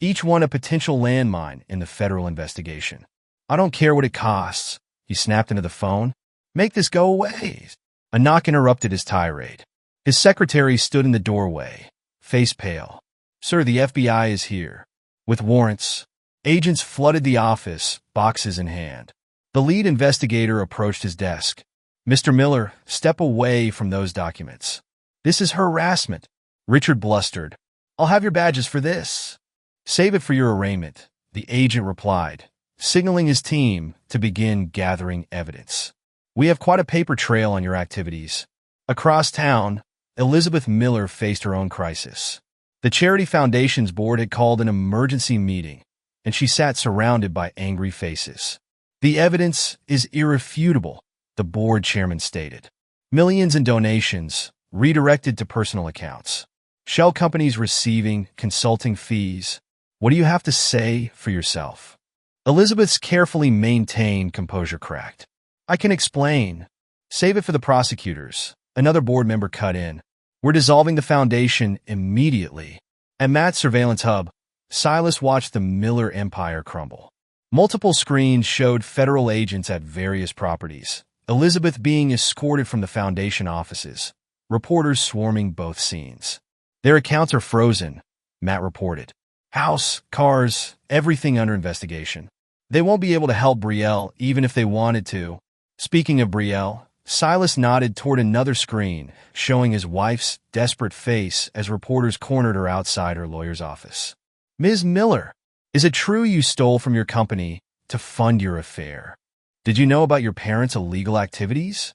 Each one a potential landmine in the federal investigation. I don't care what it costs, he snapped into the phone. Make this go away. A knock interrupted his tirade. His secretary stood in the doorway, face pale. Sir, the FBI is here. With warrants. Agents flooded the office, boxes in hand. The lead investigator approached his desk. Mr. Miller, step away from those documents. This is harassment. Richard blustered. I'll have your badges for this. Save it for your arraignment, the agent replied, signaling his team to begin gathering evidence. We have quite a paper trail on your activities. Across town, Elizabeth Miller faced her own crisis. The Charity Foundation's board had called an emergency meeting, and she sat surrounded by angry faces. The evidence is irrefutable, the board chairman stated. Millions in donations, redirected to personal accounts. Shell companies receiving consulting fees. What do you have to say for yourself? Elizabeth's carefully maintained composure cracked. I can explain. Save it for the prosecutors. Another board member cut in. We're dissolving the foundation immediately. At Matt's surveillance hub, Silas watched the Miller empire crumble. Multiple screens showed federal agents at various properties, Elizabeth being escorted from the foundation offices, reporters swarming both scenes. Their accounts are frozen, Matt reported. House, cars, everything under investigation. They won't be able to help Brielle even if they wanted to. Speaking of Brielle, Silas nodded toward another screen, showing his wife's desperate face as reporters cornered her outside her lawyer's office. Ms. Miller, is it true you stole from your company to fund your affair? Did you know about your parents' illegal activities?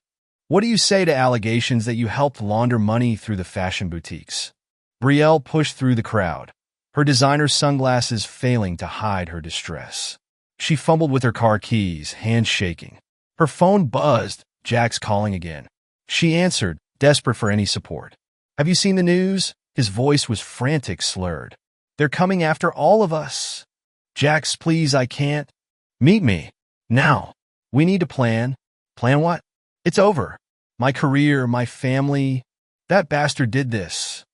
What do you say to allegations that you helped launder money through the fashion boutiques? Brielle pushed through the crowd, her designer sunglasses failing to hide her distress. She fumbled with her car keys, hands shaking. Her phone buzzed, Jack's calling again. She answered, desperate for any support. Have you seen the news? His voice was frantic, slurred. They're coming after all of us. Jax, please, I can't. Meet me. Now. We need to plan. Plan what? It's over. My career, my family. That bastard did this.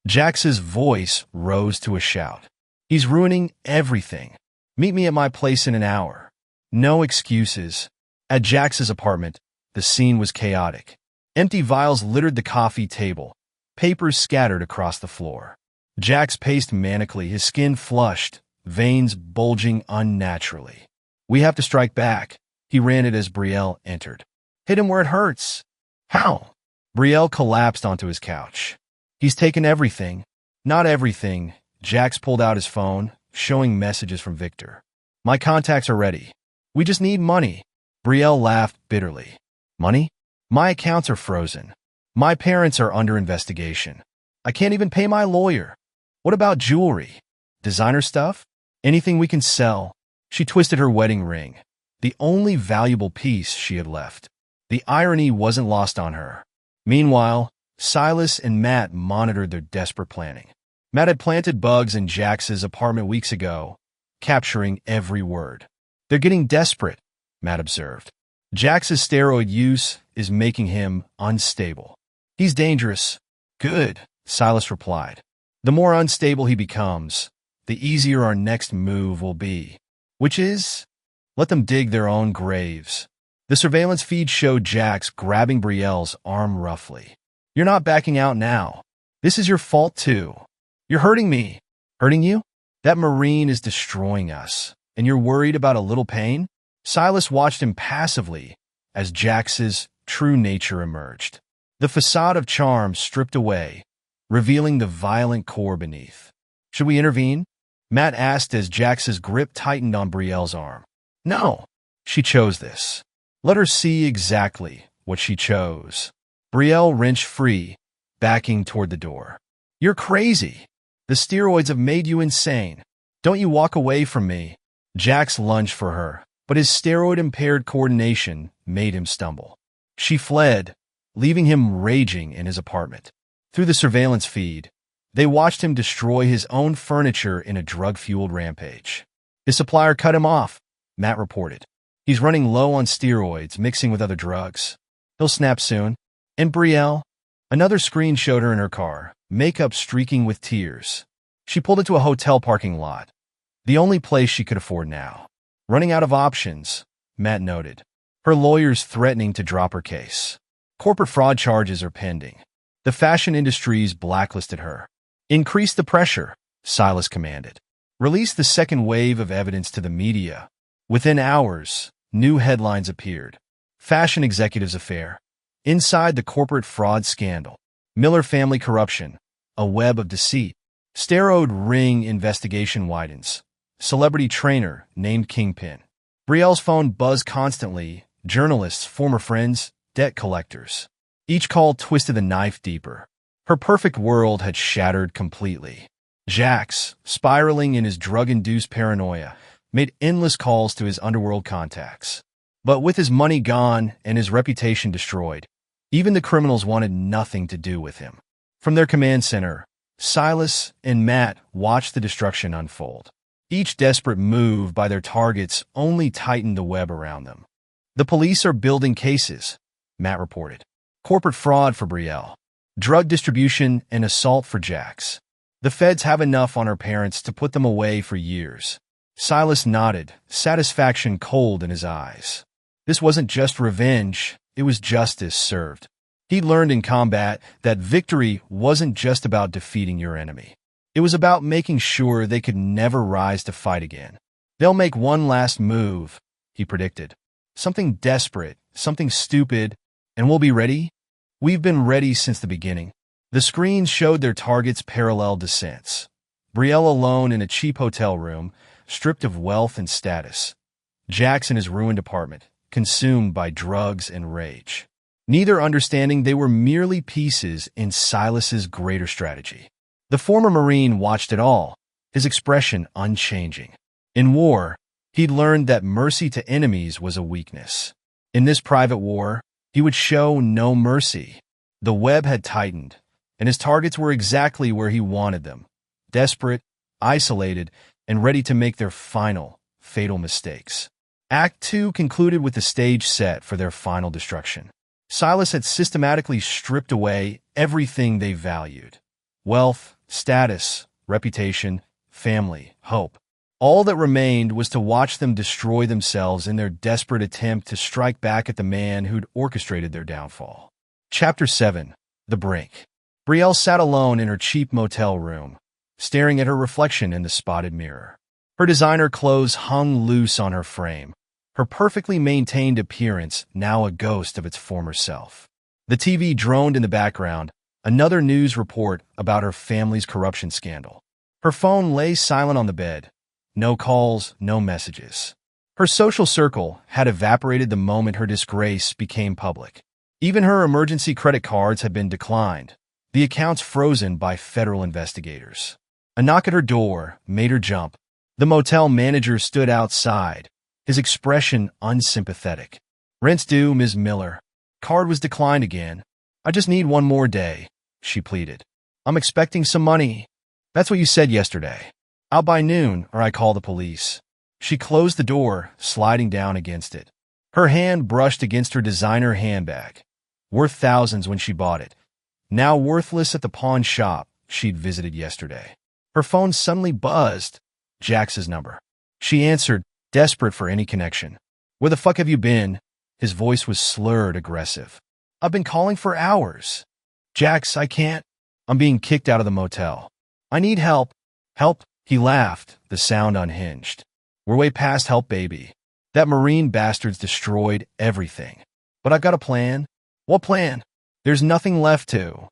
Jax's voice rose to a shout. He's ruining everything. Meet me at my place in an hour. No excuses. At Jax's apartment, the scene was chaotic. Empty vials littered the coffee table, papers scattered across the floor. Jax paced manically, his skin flushed, veins bulging unnaturally. We have to strike back, he ranted as Brielle entered. Hit him where it hurts. How? Brielle collapsed onto his couch. He's taken everything. Not everything. Jax pulled out his phone, showing messages from Victor. My contacts are ready. We just need money. Brielle laughed bitterly. Money? My accounts are frozen. My parents are under investigation. I can't even pay my lawyer. What about jewelry? Designer stuff? Anything we can sell? She twisted her wedding ring, the only valuable piece she had left. The irony wasn't lost on her. Meanwhile, Silas and Matt monitored their desperate planning. Matt had planted bugs in Jax's apartment weeks ago, capturing every word. They're getting desperate, Matt observed. Jax's steroid use is making him unstable. He's dangerous. Good, Silas replied. The more unstable he becomes, the easier our next move will be. Which is? Let them dig their own graves. The surveillance feed showed Jax grabbing Brielle's arm roughly. You're not backing out now. This is your fault too. You're hurting me. Hurting you? That Marine is destroying us. And you're worried about a little pain? Silas watched him passively as Jax's true nature emerged. The facade of charm stripped away, revealing the violent core beneath. Should we intervene? Matt asked as Jax's grip tightened on Brielle's arm. No, she chose this. Let her see exactly what she chose. Brielle wrenched free, backing toward the door. You're crazy. The steroids have made you insane. Don't you walk away from me. Jax lunged for her, but his steroid-impaired coordination made him stumble. She fled, leaving him raging in his apartment. Through the surveillance feed, they watched him destroy his own furniture in a drug-fueled rampage. His supplier cut him off, Matt reported. He's running low on steroids, mixing with other drugs. He'll snap soon. And Brielle? Another screen showed her in her car, makeup streaking with tears. She pulled into a hotel parking lot, the only place she could afford now. Running out of options, Matt noted. Her lawyers threatening to drop her case. Corporate fraud charges are pending. The fashion industry's blacklisted her. Increase the pressure, Silas commanded. Release the second wave of evidence to the media. Within hours, new headlines appeared. Fashion executives affair. Inside the corporate fraud scandal. Miller family corruption. A web of deceit. Steroid ring investigation widens. Celebrity trainer named Kingpin. Brielle's phone buzzed constantly. Journalists, former friends, debt collectors. Each call twisted the knife deeper. Her perfect world had shattered completely. Jax, spiraling in his drug-induced paranoia, made endless calls to his underworld contacts. But with his money gone and his reputation destroyed, even the criminals wanted nothing to do with him. From their command center, Silas and Matt watched the destruction unfold. Each desperate move by their targets only tightened the web around them. The police are building cases, Matt reported. Corporate fraud for Brielle. Drug distribution and assault for Jax. The feds have enough on her parents to put them away for years. Silas nodded, satisfaction cold in his eyes. This wasn't just revenge, it was justice served. He'd learned in combat that victory wasn't just about defeating your enemy. It was about making sure they could never rise to fight again. They'll make one last move, he predicted. Something desperate, something stupid, and we'll be ready? We've been ready since the beginning. The screens showed their targets' parallel descents. Brielle alone in a cheap hotel room, stripped of wealth and status. Jax in his ruined apartment, consumed by drugs and rage. Neither understanding they were merely pieces in Silas's greater strategy. The former Marine watched it all, his expression unchanging. In war, he'd learned that mercy to enemies was a weakness. In this private war, he would show no mercy. The web had tightened, and his targets were exactly where he wanted them. Desperate, isolated, and ready to make their final, fatal mistakes. Act 2 concluded with the stage set for their final destruction. Silas had systematically stripped away everything they valued. Wealth, status, reputation, family, hope. All that remained was to watch them destroy themselves in their desperate attempt to strike back at the man who'd orchestrated their downfall. Chapter 7. The Brink. Brielle sat alone in her cheap motel room, staring at her reflection in the spotted mirror. Her designer clothes hung loose on her frame, her perfectly maintained appearance now a ghost of its former self. The TV droned in the background, another news report about her family's corruption scandal. Her phone lay silent on the bed. No calls, no messages. Her social circle had evaporated the moment her disgrace became public. Even her emergency credit cards had been declined, the accounts frozen by federal investigators. A knock at her door made her jump. The motel manager stood outside, his expression unsympathetic. "Rent's due, Ms. Miller. Card was declined again. I just need one more day," she pleaded. "I'm expecting some money." "That's what you said yesterday. Out by noon or I call the police." She closed the door, sliding down against it. Her hand brushed against her designer handbag, worth thousands when she bought it, now worthless at the pawn shop she'd visited yesterday. Her phone suddenly buzzed. Jax's number. She answered, desperate for any connection. Where the fuck have you been? His voice was slurred, aggressive. I've been calling for hours. Jax, I can't. I'm being kicked out of the motel. I need help. Help? He laughed, the sound unhinged. We're way past help, baby. That Marine bastard's destroyed everything. But I've got a plan. What plan? There's nothing left to.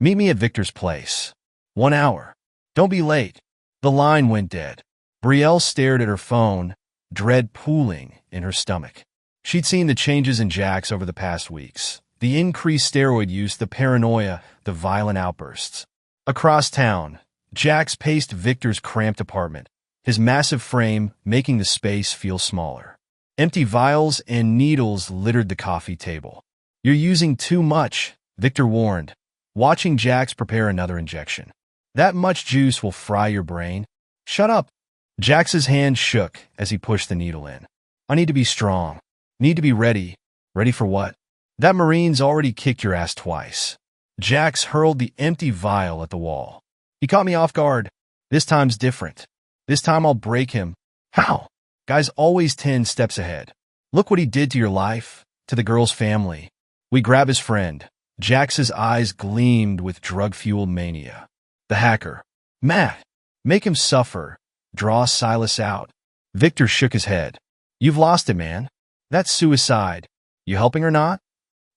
Meet me at Victor's place. 1 hour. Don't be late. The line went dead. Brielle stared at her phone, dread pooling in her stomach. She'd seen the changes in Jax over the past weeks. The increased steroid use, the paranoia, the violent outbursts. Across town, Jax paced Victor's cramped apartment, his massive frame making the space feel smaller. Empty vials and needles littered the coffee table. You're using too much, Victor warned, watching Jax prepare another injection. That much juice will fry your brain. Shut up. Jax's hand shook as he pushed the needle in. I need to be strong. Need to be ready. Ready for what? That Marine's already kicked your ass twice. Jax hurled the empty vial at the wall. He caught me off guard. This time's different. This time I'll break him. How? Guys always 10 steps ahead. Look what he did to your life, to the girl's family. We grab his friend. Jax's eyes gleamed with drug-fueled mania. The hacker. Matt. Make him suffer. Draw Silas out. Victor shook his head. You've lost it, man. That's suicide. You helping or not?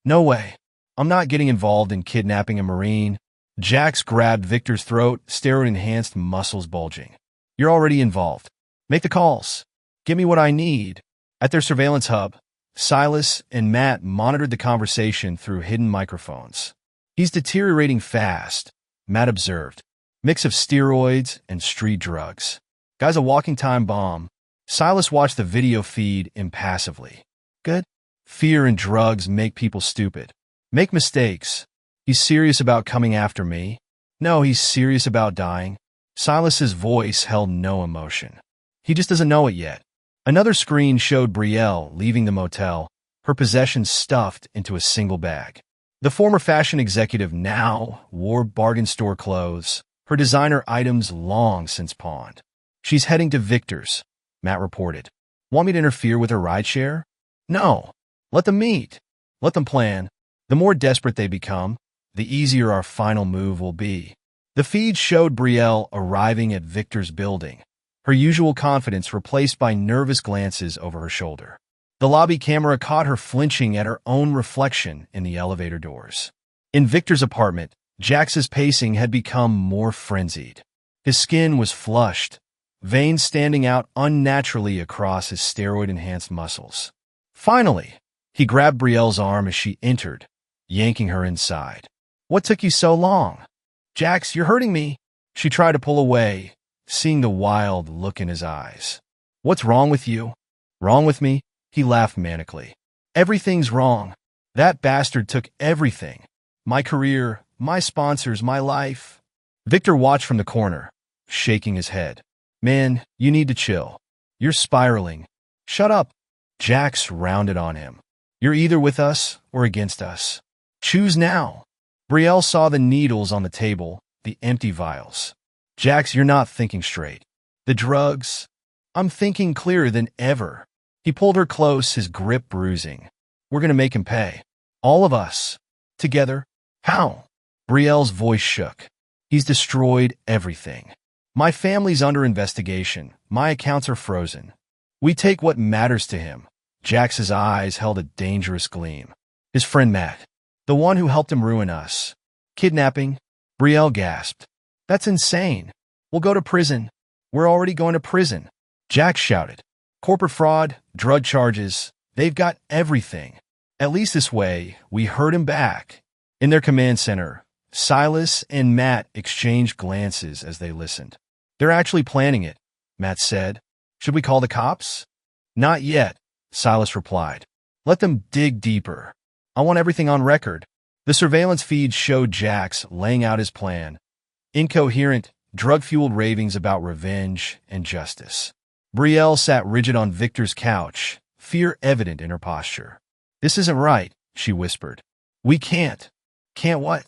No way. I'm not getting involved in kidnapping a Marine. Jax grabbed Victor's throat, steroid-enhanced muscles bulging. You're already involved. Make the calls. Give me what I need. At their surveillance hub, Silas and Matt monitored the conversation through hidden microphones. He's deteriorating fast, Matt observed. Mix of steroids and street drugs. Guy's a walking time bomb. Silas watched the video feed impassively. Good? Fear and drugs make people stupid. Make mistakes. He's serious about coming after me. No, he's serious about dying. Silas's voice held no emotion. He just doesn't know it yet. Another screen showed Brielle leaving the motel, her possessions stuffed into a single bag. The former fashion executive now wore bargain store clothes, her designer items long since pawned. She's heading to Victor's, Matt reported. Want me to interfere with her rideshare? No. Let them meet. Let them plan. The more desperate they become, the easier our final move will be. The feed showed Brielle arriving at Victor's building, her usual confidence replaced by nervous glances over her shoulder. The lobby camera caught her flinching at her own reflection in the elevator doors. In Victor's apartment, Jax's pacing had become more frenzied. His skin was flushed, veins standing out unnaturally across his steroid-enhanced muscles. Finally, he grabbed Brielle's arm as she entered, yanking her inside. What took you so long? Jax, you're hurting me. She tried to pull away, seeing the wild look in his eyes. What's wrong with you? Wrong with me? He laughed manically. Everything's wrong. That bastard took everything. My career, my sponsors, my life. Victor watched from the corner, shaking his head. Man, you need to chill. You're spiraling. Shut up. Jax rounded on him. You're either with us or against us. Choose now. Brielle saw the needles on the table, the empty vials. Jax, you're not thinking straight. The drugs? I'm thinking clearer than ever. He pulled her close, his grip bruising. We're gonna make him pay. All of us. Together. How? Brielle's voice shook. He's destroyed everything. My family's under investigation. My accounts are frozen. We take what matters to him. Jax's eyes held a dangerous gleam. His friend Matt. The one who helped him ruin us. Kidnapping? Brielle gasped. That's insane. We'll go to prison. We're already going to prison. Jax shouted. Corporate fraud, drug charges. They've got everything. At least this way, we heard him back. In their command center, Silas and Matt exchanged glances as they listened. They're actually planning it, Matt said. Should we call the cops? Not yet, Silas replied. Let them dig deeper. I want everything on record. The surveillance feed showed Jax laying out his plan. Incoherent, drug-fueled ravings about revenge and justice. Brielle sat rigid on Victor's couch, fear evident in her posture. This isn't right, she whispered. We can't. Can't what?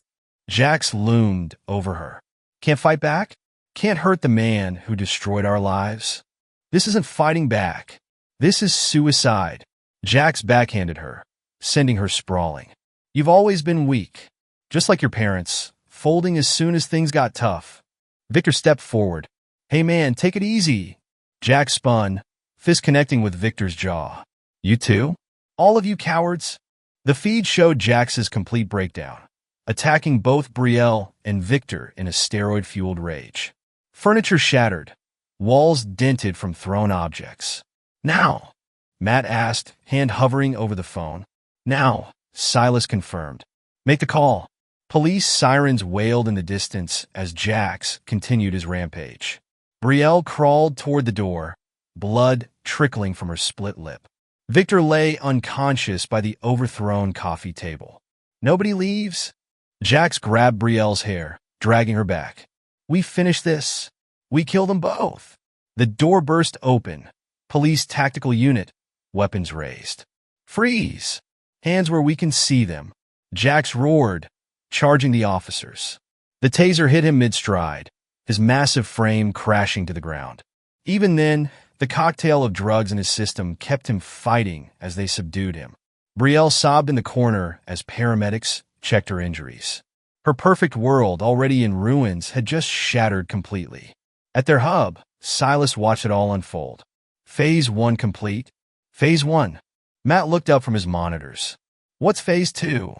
Jax loomed over her. Can't fight back? Can't hurt the man who destroyed our lives. This isn't fighting back. This is suicide. Jax backhanded her, sending her sprawling. You've always been weak, just like your parents, folding as soon as things got tough. Victor stepped forward. Hey man, take it easy. Jax spun, fist connecting with Victor's jaw. You too? All of you cowards? The feed showed Jax's complete breakdown, attacking both Brielle and Victor in a steroid-fueled rage. Furniture shattered, walls dented from thrown objects. Now, Matt asked, hand hovering over the phone. Now, Silas confirmed. Make the call. Police sirens wailed in the distance as Jax continued his rampage. Brielle crawled toward the door, blood trickling from her split lip. Victor lay unconscious by the overthrown coffee table. Nobody leaves? Jax grabbed Brielle's hair, dragging her back. We finish this. We kill them both. The door burst open. Police tactical unit, weapons raised. Freeze! Hands where we can see them. Jax roared, charging the officers. The taser hit him mid-stride, his massive frame crashing to the ground. Even then, the cocktail of drugs in his system kept him fighting as they subdued him. Brielle sobbed in the corner as paramedics checked her injuries. Her perfect world, already in ruins, had just shattered completely. At their hub, Silas watched it all unfold. Phase 1 complete. Phase 1. Matt looked up from his monitors. What's Phase 2?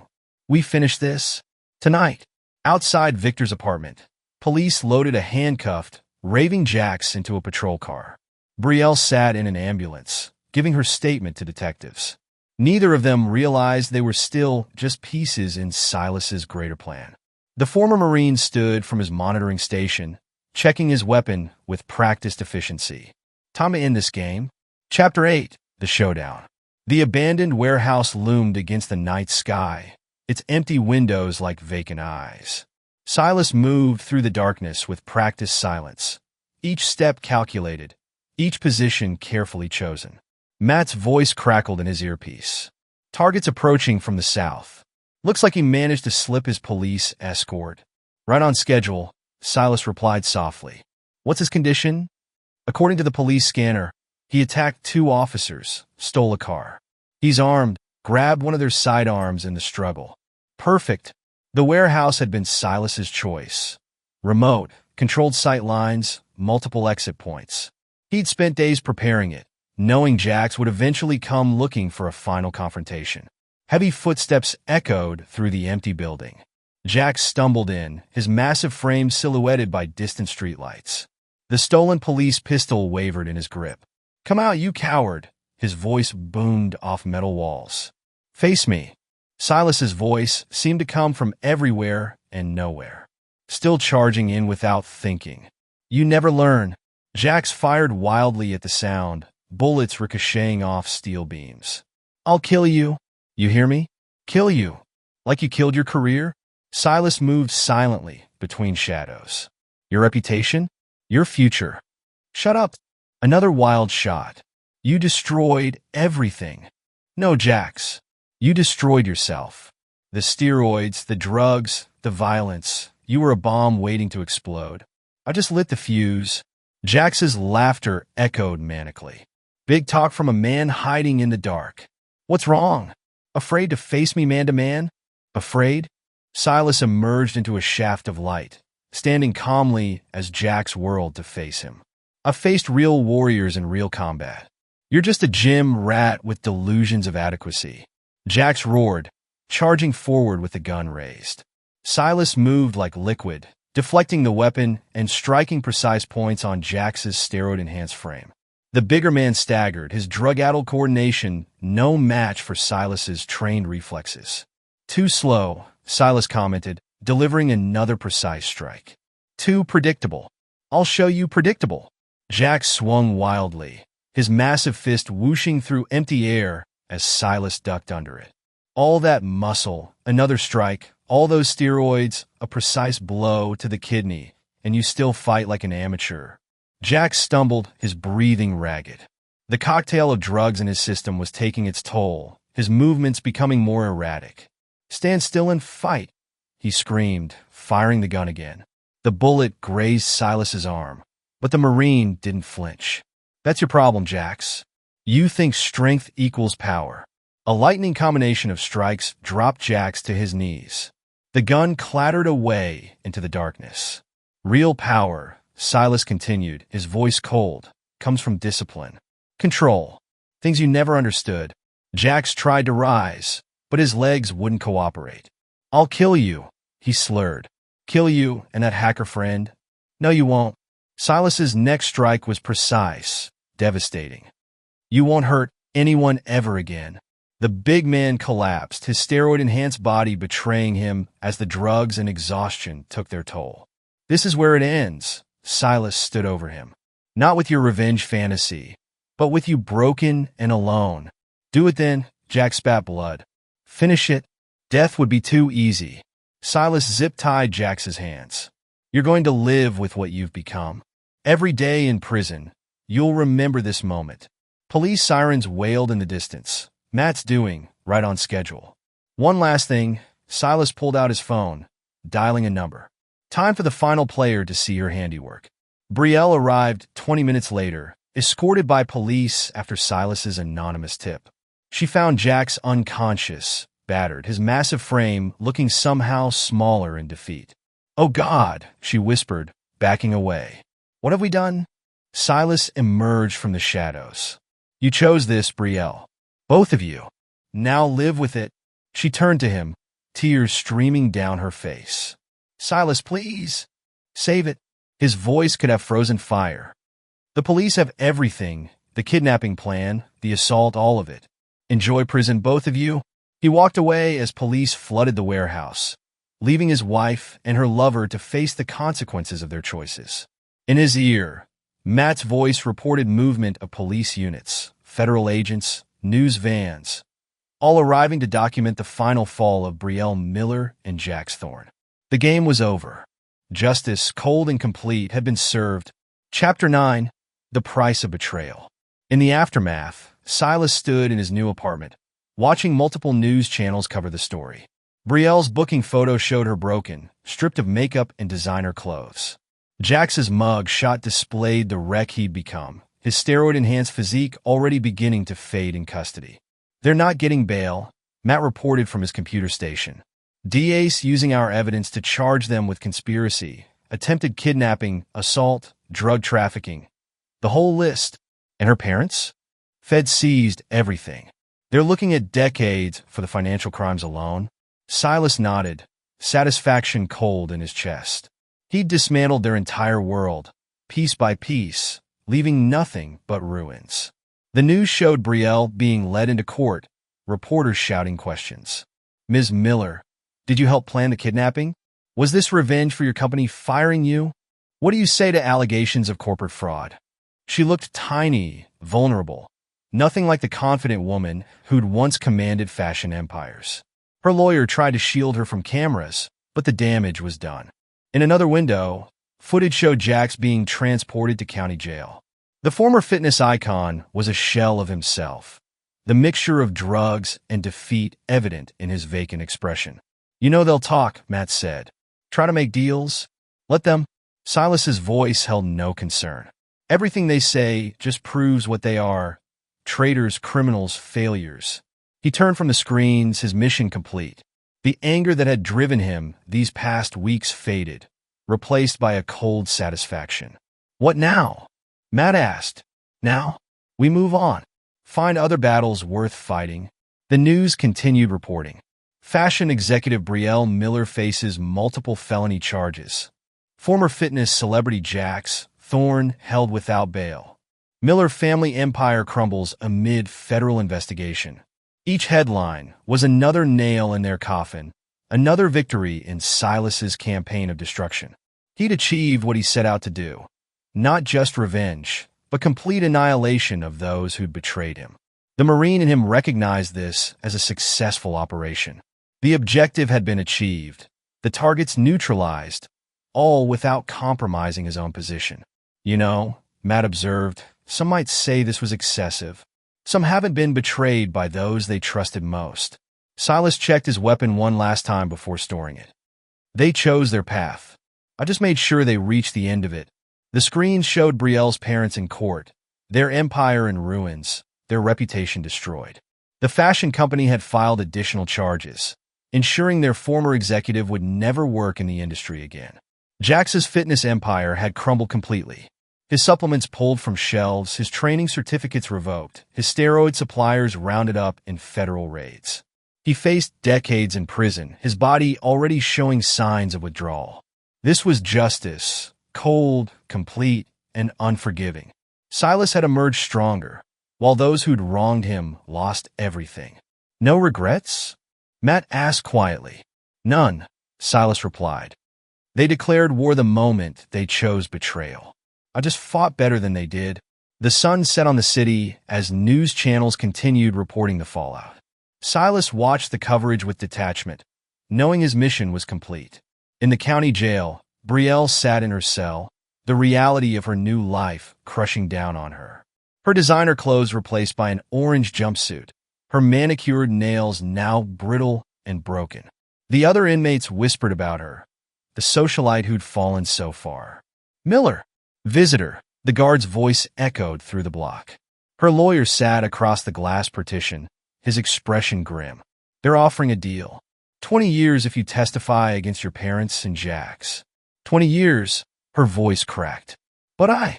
We finish this? Tonight. Outside Victor's apartment, police loaded a handcuffed, raving Jax into a patrol car. Brielle sat in an ambulance, giving her statement to detectives. Neither of them realized they were still just pieces in Silas's greater plan. The former Marine stood from his monitoring station, checking his weapon with practiced efficiency. Time to end this game. Chapter 8, The Showdown. The abandoned warehouse loomed against the night sky, its empty windows like vacant eyes. Silas moved through the darkness with practiced silence, each step calculated, each position carefully chosen. Matt's voice crackled in his earpiece. Targets approaching from the south. Looks like he managed to slip his police escort. Right on schedule, Silas replied softly. What's his condition? According to the police scanner, he attacked 2 officers, stole a car. He's armed, grabbed one of their sidearms in the struggle. Perfect. The warehouse had been Silas's choice. Remote, controlled sight lines, multiple exit points. He'd spent days preparing it, knowing Jax would eventually come looking for a final confrontation. Heavy footsteps echoed through the empty building. Jax stumbled in, his massive frame silhouetted by distant streetlights. The stolen police pistol wavered in his grip. Come out, you coward! His voice boomed off metal walls. Face me. Silas's voice seemed to come from everywhere and nowhere. Still charging in without thinking. You never learn. Jax fired wildly at the sound, bullets ricocheting off steel beams. I'll kill you. You hear me? Kill you. Like you killed your career? Silas moved silently between shadows. Your reputation? Your future. Shut up. Another wild shot. You destroyed everything. No, Jax. You destroyed yourself. The steroids, the drugs, the violence. You were a bomb waiting to explode. I just lit the fuse. Jax's laughter echoed manically. Big talk from a man hiding in the dark. What's wrong? Afraid to face me man to man? Afraid? Silas emerged into a shaft of light, standing calmly as Jax whirled to face him. I've faced real warriors in real combat. You're just a gym rat with delusions of adequacy. Jax roared, charging forward with the gun raised. Silas moved like liquid, deflecting the weapon and striking precise points on Jax's steroid-enhanced frame. The bigger man staggered, his drug-addled coordination no match for Silas's trained reflexes. Too slow, Silas commented, delivering another precise strike. Too predictable. I'll show you predictable. Jax swung wildly, his massive fist whooshing through empty air as Silas ducked under it. All that muscle, another strike, all those steroids, a precise blow to the kidney, and you still fight like an amateur. Jax stumbled, his breathing ragged. The cocktail of drugs in his system was taking its toll, his movements becoming more erratic. Stand still and fight, he screamed, firing the gun again. The bullet grazed Silas's arm, but the Marine didn't flinch. That's your problem, Jax. You think strength equals power. A lightning combination of strikes dropped Jax to his knees. The gun clattered away into the darkness. Real power, Silas continued, his voice cold, comes from discipline. Control. Things you never understood. Jax tried to rise, but his legs wouldn't cooperate. I'll kill you, he slurred. Kill you and that hacker friend? No, you won't. Silas's next strike was precise, devastating. You won't hurt anyone ever again. The big man collapsed, his steroid-enhanced body betraying him as the drugs and exhaustion took their toll. This is where it ends, Silas stood over him. Not with your revenge fantasy, but with you broken and alone. Do it then, Jax spat blood. Finish it. Death would be too easy. Silas zip-tied Jax's hands. You're going to live with what you've become. Every day in prison, you'll remember this moment. Police sirens wailed in the distance. Matt's doing, right on schedule. One last thing, Silas pulled out his phone, dialing a number. Time for the final player to see her handiwork. Brielle arrived 20 minutes later, escorted by police after Silas's anonymous tip. She found Jax unconscious, battered, his massive frame looking somehow smaller in defeat. Oh God, she whispered, backing away. What have we done? Silas emerged from the shadows. You chose this, Brielle. Both of you. Now live with it. She turned to him, tears streaming down her face. Silas, please. Save it. His voice could have frozen fire. The police have everything, the kidnapping plan, the assault, all of it. Enjoy prison, both of you. He walked away as police flooded the warehouse, leaving his wife and her lover to face the consequences of their choices. In his ear, Matt's voice reported movement of police units, federal agents, news vans, all arriving to document the final fall of Brielle Miller and Jax Thorne. The game was over. Justice, cold and complete, had been served. Chapter 9, The Price of Betrayal. In the aftermath, Silas stood in his new apartment, watching multiple news channels cover the story. Brielle's booking photo showed her broken, stripped of makeup and designer clothes. Jax's mug shot displayed the wreck he'd become, his steroid-enhanced physique already beginning to fade in custody. They're not getting bail, Matt reported from his computer station. DA's using our evidence to charge them with conspiracy, attempted kidnapping, assault, drug trafficking. The whole list. And her parents? Feds seized everything. They're looking at decades for the financial crimes alone. Silas nodded, satisfaction cold in his chest. He'd dismantled their entire world, piece by piece, leaving nothing but ruins. The news showed Brielle being led into court, reporters shouting questions. Ms. Miller, did you help plan the kidnapping? Was this revenge for your company firing you? What do you say to allegations of corporate fraud? She looked tiny, vulnerable, nothing like the confident woman who'd once commanded fashion empires. Her lawyer tried to shield her from cameras, but the damage was done. In another window, footage showed Jax being transported to county jail. The former fitness icon was a shell of himself, the mixture of drugs and defeat evident in his vacant expression. You know they'll talk, Matt said. Try to make deals. Let them. Silas's voice held no concern. Everything they say just proves what they are. Traitors, criminals, failures. He turned from the screens, his mission complete. The anger that had driven him these past weeks faded, replaced by a cold satisfaction. What now? Matt asked. Now? We move on. Find other battles worth fighting. The news continued reporting. Fashion executive Brielle Miller faces multiple felony charges. Former fitness celebrity Jax Thorne held without bail. Miller family empire crumbles amid federal investigation. Each headline was another nail in their coffin, another victory in Silas's campaign of destruction. He'd achieved what he set out to do. Not just revenge, but complete annihilation of those who'd betrayed him. The Marine in him recognized this as a successful operation. The objective had been achieved, the targets neutralized, all without compromising his own position. You know, Matt observed, some might say this was excessive. Some haven't been betrayed by those they trusted most. Silas checked his weapon one last time before storing it. They chose their path. I just made sure they reached the end of it. The screen showed Brielle's parents in court, their empire in ruins, their reputation destroyed. The fashion company had filed additional charges, ensuring their former executive would never work in the industry again. Jax's fitness empire had crumbled completely. His supplements pulled from shelves, his training certificates revoked, his steroid suppliers rounded up in federal raids. He faced decades in prison, his body already showing signs of withdrawal. This was justice, cold, complete, and unforgiving. Silas had emerged stronger, while those who'd wronged him lost everything. No regrets? Matt asked quietly. None, Silas replied. They declared war the moment they chose betrayal. I just fought better than they did. The sun set on the city as news channels continued reporting the fallout. Silas watched the coverage with detachment, knowing his mission was complete. In the county jail, Brielle sat in her cell, the reality of her new life crushing down on her. Her designer clothes replaced by an orange jumpsuit, her manicured nails now brittle and broken. The other inmates whispered about her, the socialite who'd fallen so far. Miller, visitor, the guard's voice echoed through the block. Her lawyer sat across the glass partition, his expression grim. They're offering a deal. 20 years if you testify against your parents and Jax. 20 years, her voice cracked. But I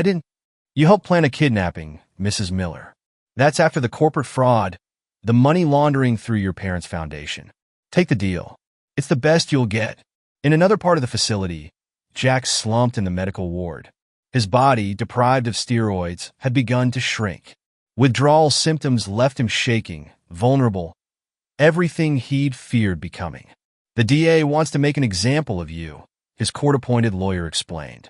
didn't. You helped plan a kidnapping, Mrs. Miller. That's after the corporate fraud, the money laundering through your parents' foundation. Take the deal. It's the best you'll get. In another part of the facility, Jax slumped in the medical ward. His body, deprived of steroids, had begun to shrink. Withdrawal symptoms left him shaking, vulnerable, everything he'd feared becoming. The DA wants to make an example of you, his court-appointed lawyer explained.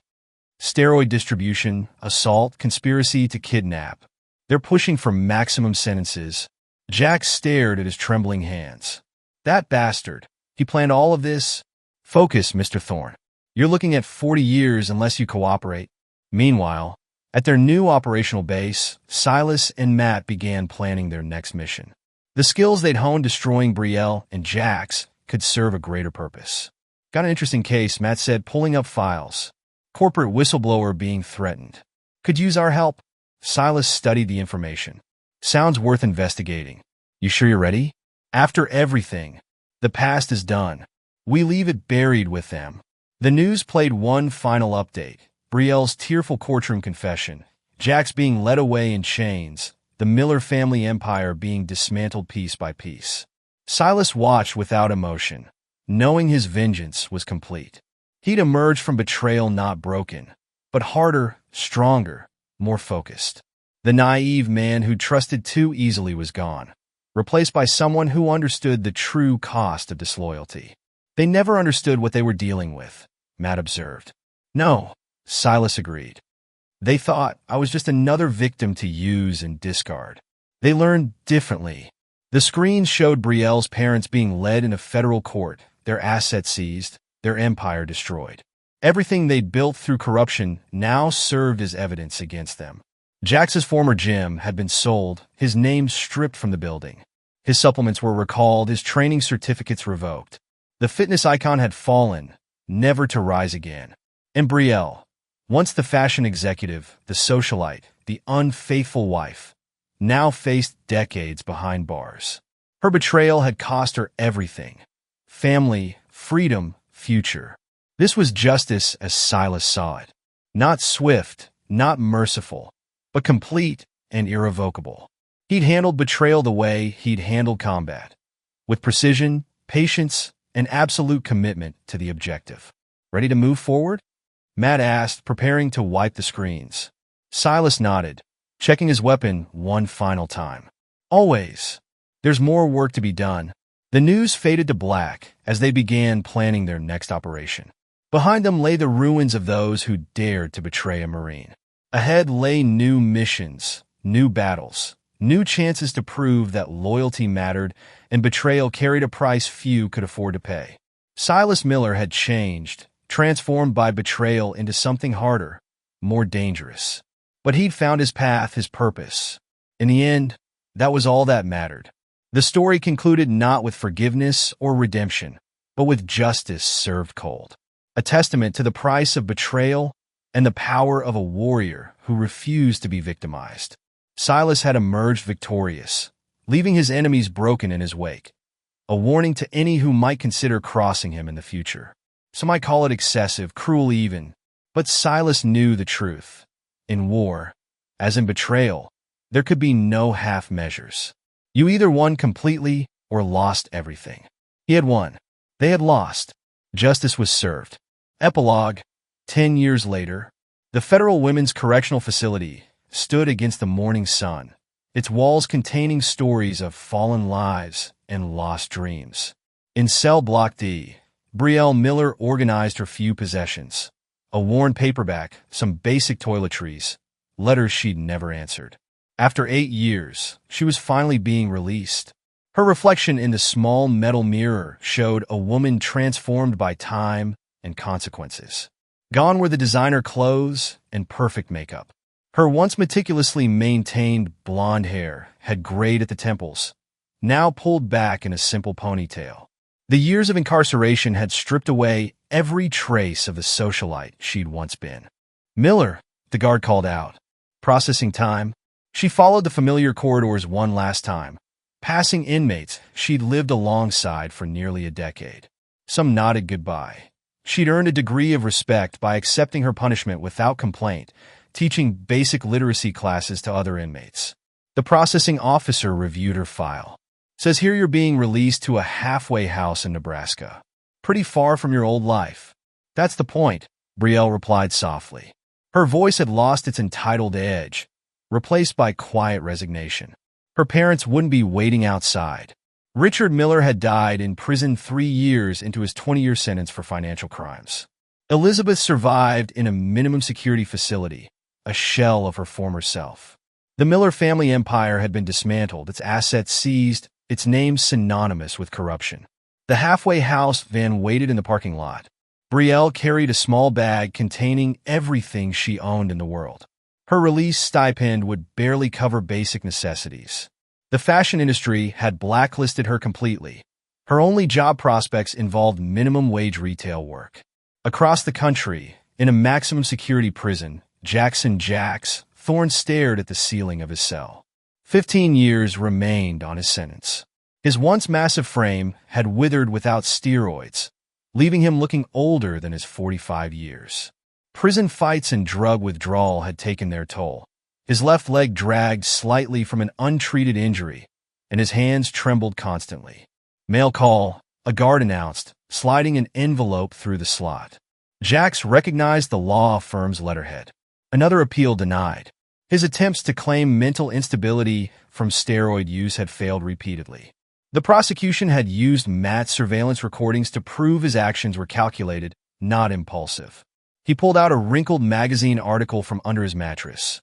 Steroid distribution, assault, conspiracy to kidnap. They're pushing for maximum sentences. Jax stared at his trembling hands. That bastard. He planned all of this? Focus, Mr. Thorne. You're looking at 40 years unless you cooperate. Meanwhile, at their new operational base, Silas and Matt began planning their next mission. The skills they'd honed destroying Brielle and Jax could serve a greater purpose. Got an interesting case, Matt said, pulling up files. Corporate whistleblower being threatened. Could use our help. Silas studied the information. Sounds worth investigating. You sure you're ready? After everything, the past is done. We leave it buried with them. The news played one final update. Brielle's tearful courtroom confession, Jax being led away in chains, the Miller family empire being dismantled piece by piece. Silas watched without emotion, knowing his vengeance was complete. He'd emerged from betrayal not broken, but harder, stronger, more focused. The naive man who trusted too easily was gone, replaced by someone who understood the true cost of disloyalty. They never understood what they were dealing with, Matt observed. No, Silas agreed. They thought I was just another victim to use and discard. They learned differently. The screen showed Brielle's parents being led into federal court, their assets seized, their empire destroyed. Everything they'd built through corruption now served as evidence against them. Jax's former gym had been sold, his name stripped from the building. His supplements were recalled, his training certificates revoked. The fitness icon had fallen, never to rise again. And Brielle, once the fashion executive, the socialite, the unfaithful wife, now faced decades behind bars. Her betrayal had cost her everything. Family, freedom, future. This was justice as Silas saw it. Not swift, not merciful, but complete and irrevocable. He'd handled betrayal the way he'd handled combat, with precision, patience, and absolute commitment to the objective. Ready to move forward? Matt asked, preparing to wipe the screens. Silas nodded, checking his weapon one final time. Always. There's more work to be done. The news faded to black as they began planning their next operation. Behind them lay the ruins of those who dared to betray a Marine. Ahead lay new missions, new battles, new chances to prove that loyalty mattered and betrayal carried a price few could afford to pay. Silas Miller had changed, transformed by betrayal into something harder, more dangerous. But he'd found his path, his purpose. In the end, that was all that mattered. The story concluded not with forgiveness or redemption, but with justice served cold. a testament to the price of betrayal and the power of a warrior who refused to be victimized. Silas had emerged victorious, leaving his enemies broken in his wake, a warning to any who might consider crossing him in the future. Some might call it excessive, cruel even, but Silas knew the truth. In war, as in betrayal, there could be no half measures. You either won completely or lost everything. He had won. They had lost. Justice was served. Epilogue. 10 years later, the Federal Women's Correctional Facility stood against the morning sun, its walls containing stories of fallen lives and lost dreams. In cell block D, Brielle Miller organized her few possessions: a worn paperback, some basic toiletries, letters she'd never answered. After 8 years, she was finally being released. Her reflection in the small metal mirror showed a woman transformed by time and consequences. Gone were the designer clothes and perfect makeup. Her once meticulously maintained blonde hair had grayed at the temples, now pulled back in a simple ponytail. The years of incarceration had stripped away every trace of the socialite she'd once been. "Miller," the guard called out. Processing time. She followed the familiar corridors one last time, passing inmates she'd lived alongside for nearly a decade. Some nodded goodbye. She'd earned a degree of respect by accepting her punishment without complaint, teaching basic literacy classes to other inmates. The processing officer reviewed her file. "Says here you're being released to a halfway house in Nebraska. Pretty far from your old life." "That's the point," Brielle replied softly. Her voice had lost its entitled edge, replaced by quiet resignation. Her parents wouldn't be waiting outside. Richard Miller had died in prison 3 years into his 20-year sentence for financial crimes. Elizabeth survived in a minimum security facility, a shell of her former self. The Miller family empire had been dismantled, its assets seized, its name synonymous with corruption. The halfway house van waited in the parking lot. Brielle carried a small bag containing everything she owned in the world. Her release stipend would barely cover basic necessities. The fashion industry had blacklisted her completely. Her only job prospects involved minimum wage retail work. Across the country, in a maximum security prison, Jackson Jacks, Thorne stared at the ceiling of his cell. 15 years remained on his sentence. His once massive frame had withered without steroids, leaving him looking older than his 45 years. Prison fights and drug withdrawal had taken their toll. His left leg dragged slightly from an untreated injury, and his hands trembled constantly. "Mail call," a guard announced, sliding an envelope through the slot. Jax recognized the law firm's letterhead. Another appeal denied. His attempts to claim mental instability from steroid use had failed repeatedly. The prosecution had used Matt's surveillance recordings to prove his actions were calculated, not impulsive. He pulled out a wrinkled magazine article from under his mattress,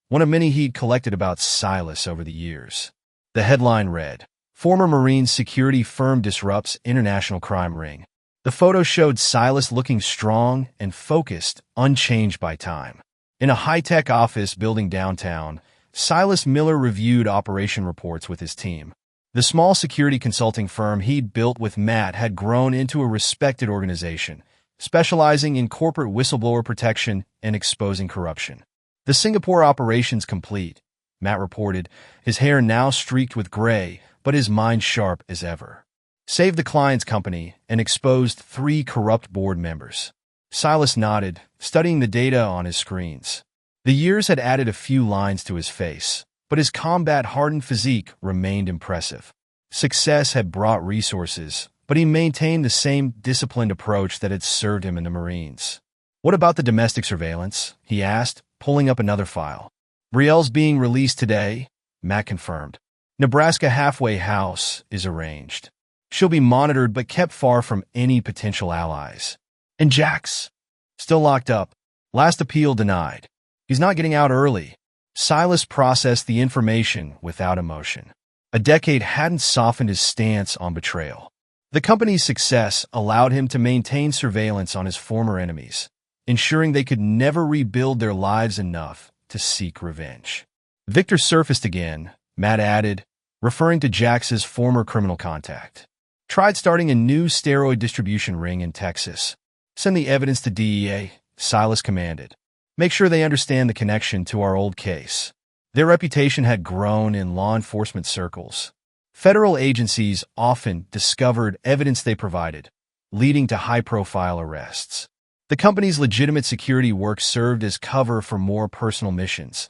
one of many he'd collected about Silas over the years. The headline read, "Former Marine Security Firm Disrupts International Crime Ring." The photo showed Silas looking strong and focused, unchanged by time. In a high-tech office building downtown, Silas Miller reviewed operation reports with his team. The small security consulting firm he'd built with Matt had grown into a respected organization, specializing in corporate whistleblower protection and exposing corruption. "The Singapore operation's complete," Matt reported, his hair now streaked with gray, but his mind sharp as ever. "Saved the client's company and exposed 3 corrupt board members." Silas nodded, studying the data on his screens. The years had added a few lines to his face, but his combat-hardened physique remained impressive. Success had brought resources, but he maintained the same disciplined approach that had served him in the Marines. "What about the domestic surveillance?" he asked, pulling up another file. "Brielle's being released today," Matt confirmed. "Nebraska halfway house is arranged. She'll be monitored but kept far from any potential allies." "And Jax?" "Still locked up. Last appeal denied. He's not getting out early." Silas processed the information without emotion. A decade hadn't softened his stance on betrayal. The company's success allowed him to maintain surveillance on his former enemies, ensuring they could never rebuild their lives enough to seek revenge. "Victor surfaced again," Matt added, referring to Jax's former criminal contact. "Tried starting a new steroid distribution ring in Texas. Send the evidence to DEA, Silas commanded. Make sure they understand the connection to our old case. Their reputation had grown in law enforcement circles. Federal agencies often discovered evidence they provided, leading to high-profile arrests. The company's legitimate security work served as cover for more personal missions,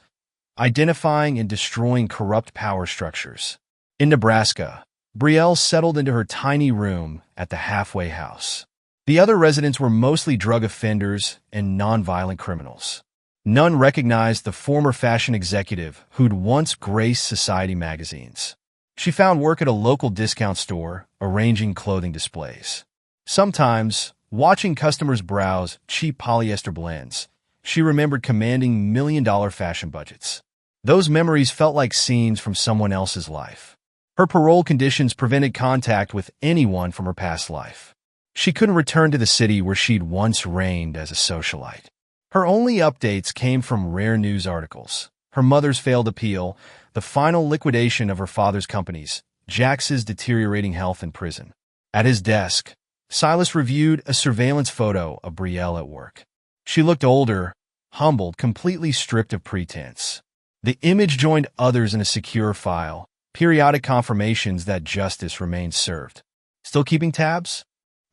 identifying and destroying corrupt power structures. In Nebraska, Brielle settled into her tiny room at the halfway house. The other residents were mostly drug offenders and nonviolent criminals. None recognized the former fashion executive who'd once graced society magazines. She found work at a local discount store, arranging clothing displays. Sometimes, watching customers browse cheap polyester blends, she remembered commanding million-dollar fashion budgets. Those memories felt like scenes from someone else's life. Her parole conditions prevented contact with anyone from her past life. She couldn't return to the city where she'd once reigned as a socialite. Her only updates came from rare news articles. Her mother's failed appeal, the final liquidation of her father's companies, Jax's deteriorating health in prison. At his desk, Silas reviewed a surveillance photo of Brielle at work. She looked older, humbled, completely stripped of pretense. The image joined others in a secure file, periodic confirmations that justice remained served. Still keeping tabs?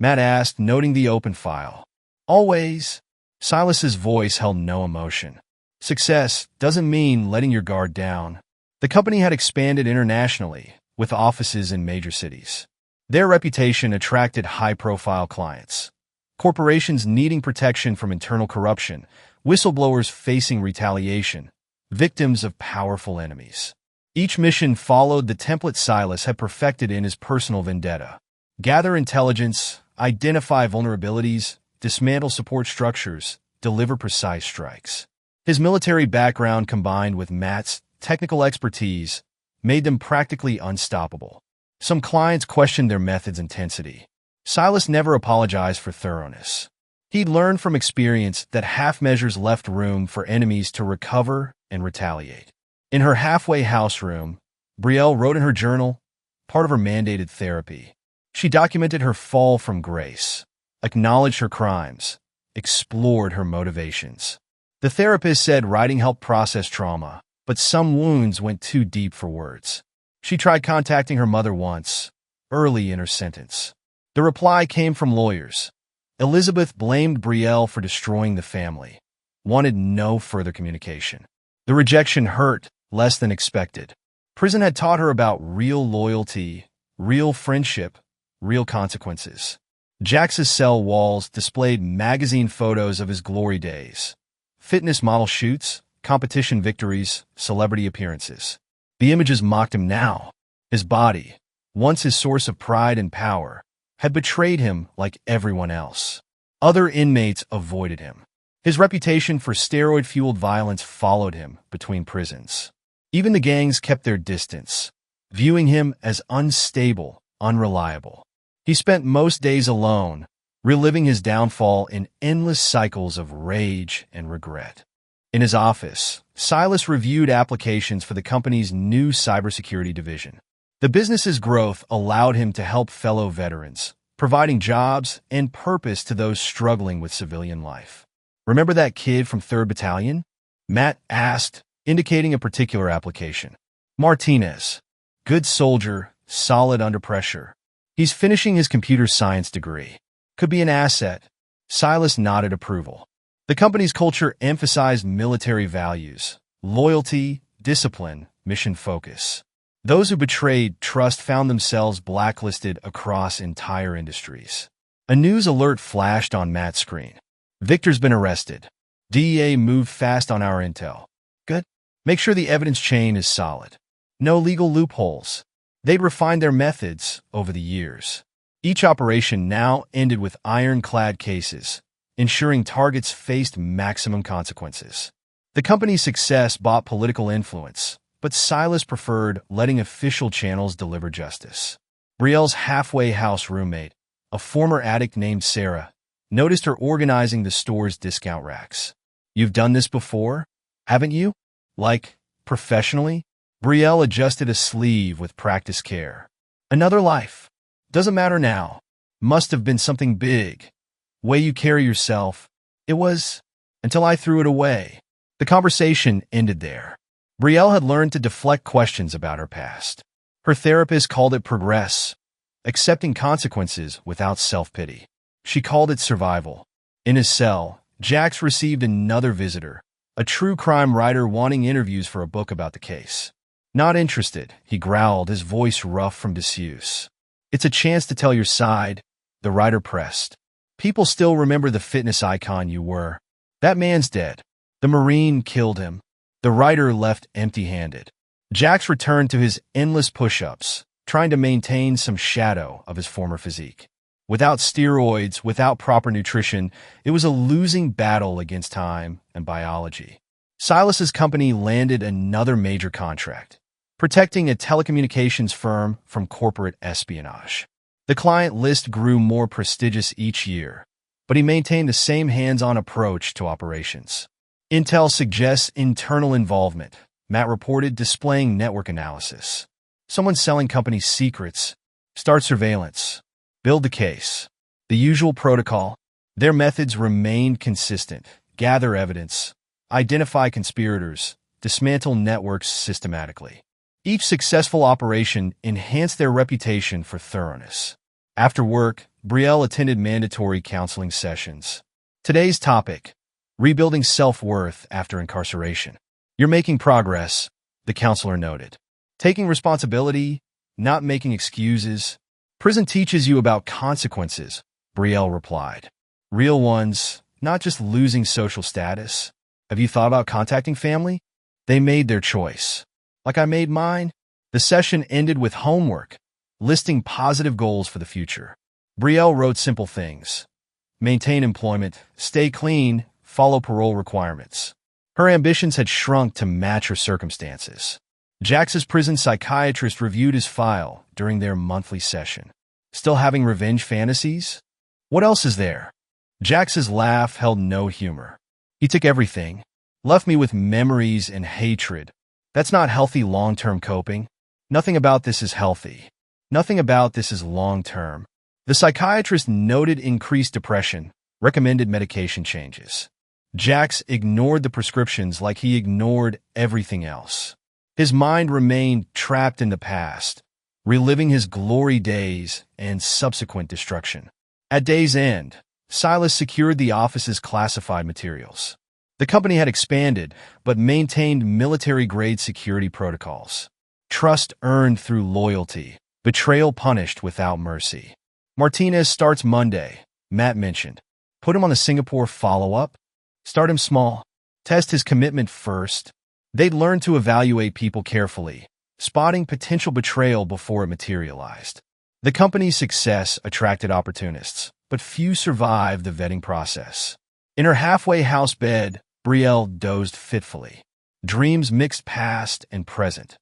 Matt asked, noting the open file. Always. Silas's voice held no emotion. Success doesn't mean letting your guard down. The company had expanded internationally, with offices in major cities. Their reputation attracted high-profile clients. Corporations needing protection from internal corruption, whistleblowers facing retaliation, victims of powerful enemies. Each mission followed the template Silas had perfected in his personal vendetta. Gather intelligence, identify vulnerabilities, dismantle support structures, deliver precise strikes. His military background combined with Matt's technical expertise made them practically unstoppable. Some clients questioned their method's intensity. Silas never apologized for thoroughness. He'd learned from experience that half measures left room for enemies to recover and retaliate. In her halfway house room, Brielle wrote in her journal, part of her mandated therapy. She documented her fall from grace, acknowledged her crimes, explored her motivations. The therapist said writing helped process trauma, but some wounds went too deep for words. She tried contacting her mother once, early in her sentence. The reply came from lawyers. Elizabeth blamed Brielle for destroying the family, wanted no further communication. The rejection hurt less than expected. Prison had taught her about real loyalty, real friendship, real consequences. Jax's cell walls displayed magazine photos of his glory days, fitness model shoots, competition victories, celebrity appearances. The images mocked him now. His body, once his source of pride and power, had betrayed him like everyone else. Other inmates avoided him. His reputation for steroid-fueled violence followed him between prisons. Even the gangs kept their distance, viewing him as unstable, unreliable. He spent most days alone, reliving his downfall in endless cycles of rage and regret. In his office, Silas reviewed applications for the company's new cybersecurity division. The business's growth allowed him to help fellow veterans, providing jobs and purpose to those struggling with civilian life. Remember that kid from 3rd Battalion? Matt asked, indicating a particular application. Martinez. Good soldier, solid under pressure. He's finishing his computer science degree. Could be an asset. Silas nodded approval. The company's culture emphasized military values, loyalty, discipline, mission focus. Those who betrayed trust found themselves blacklisted across entire industries. A news alert flashed on Matt's screen. Victor's been arrested. DEA moved fast on our intel. Good. Make sure the evidence chain is solid. No legal loopholes. They'd refined their methods over the years. Each operation now ended with ironclad cases, ensuring targets faced maximum consequences. The company's success bought political influence, but Silas preferred letting official channels deliver justice. Brielle's halfway house roommate, a former addict named Sarah, noticed her organizing the store's discount racks. You've done this before, haven't you? Like, professionally? Brielle adjusted a sleeve with practiced care. Another life. Doesn't matter now. Must have been something big. way you carry yourself. It was until I threw it away. The conversation ended there. Brielle had learned to deflect questions about her past. Her therapist called it progress, accepting consequences without self-pity. She called it survival. In his cell, Jax received another visitor, a true crime writer wanting interviews for a book about the case. Not interested, he growled, his voice rough from disuse. It's a chance to tell your side, the writer pressed. People still remember the fitness icon you were. That man's dead. The Marine killed him. The writer left empty-handed. Jax returned to his endless push-ups, trying to maintain some shadow of his former physique. Without steroids, without proper nutrition, it was a losing battle against time and biology. Silas's company landed another major contract, protecting a telecommunications firm from corporate espionage. The client list grew more prestigious each year, but he maintained the same hands-on approach to operations. Intel suggests internal involvement, Matt reported, displaying network analysis. Someone selling company secrets. Start surveillance. Build the case. The usual protocol. Their methods remained consistent. Gather evidence. Identify conspirators. Dismantle networks systematically. Each successful operation enhanced their reputation for thoroughness. After work, Brielle attended mandatory counseling sessions. Today's topic: rebuilding self-worth after incarceration. You're making progress, the counselor noted. Taking responsibility, not making excuses. Prison teaches you about consequences, Brielle replied. Real ones, not just losing social status. Have you thought about contacting family? They made their choice. Like I made mine? The session ended with homework, listing positive goals for the future. Brielle wrote simple things. Maintain employment, stay clean, follow parole requirements. Her ambitions had shrunk to match her circumstances. Jax's prison psychiatrist reviewed his file during their monthly session. Still having revenge fantasies? What else is there? Jax's laugh held no humor. He took everything, left me with memories and hatred. That's not healthy long-term coping. Nothing about this is healthy. Nothing about this is long-term. The psychiatrist noted increased depression, recommended medication changes. Jax ignored the prescriptions like he ignored everything else. His mind remained trapped in the past, reliving his glory days and subsequent destruction. At day's end, Silas secured the office's classified materials. The company had expanded, but maintained military-grade security protocols. Trust earned through loyalty, betrayal punished without mercy. Martinez starts Monday, Matt mentioned. Put him on the Singapore follow-up? Start him small. Test his commitment first. They'd learn to evaluate people carefully, spotting potential betrayal before it materialized. The company's success attracted opportunists, but few survived the vetting process. In her halfway house bed, Brielle dozed fitfully. Dreams mixed past and present.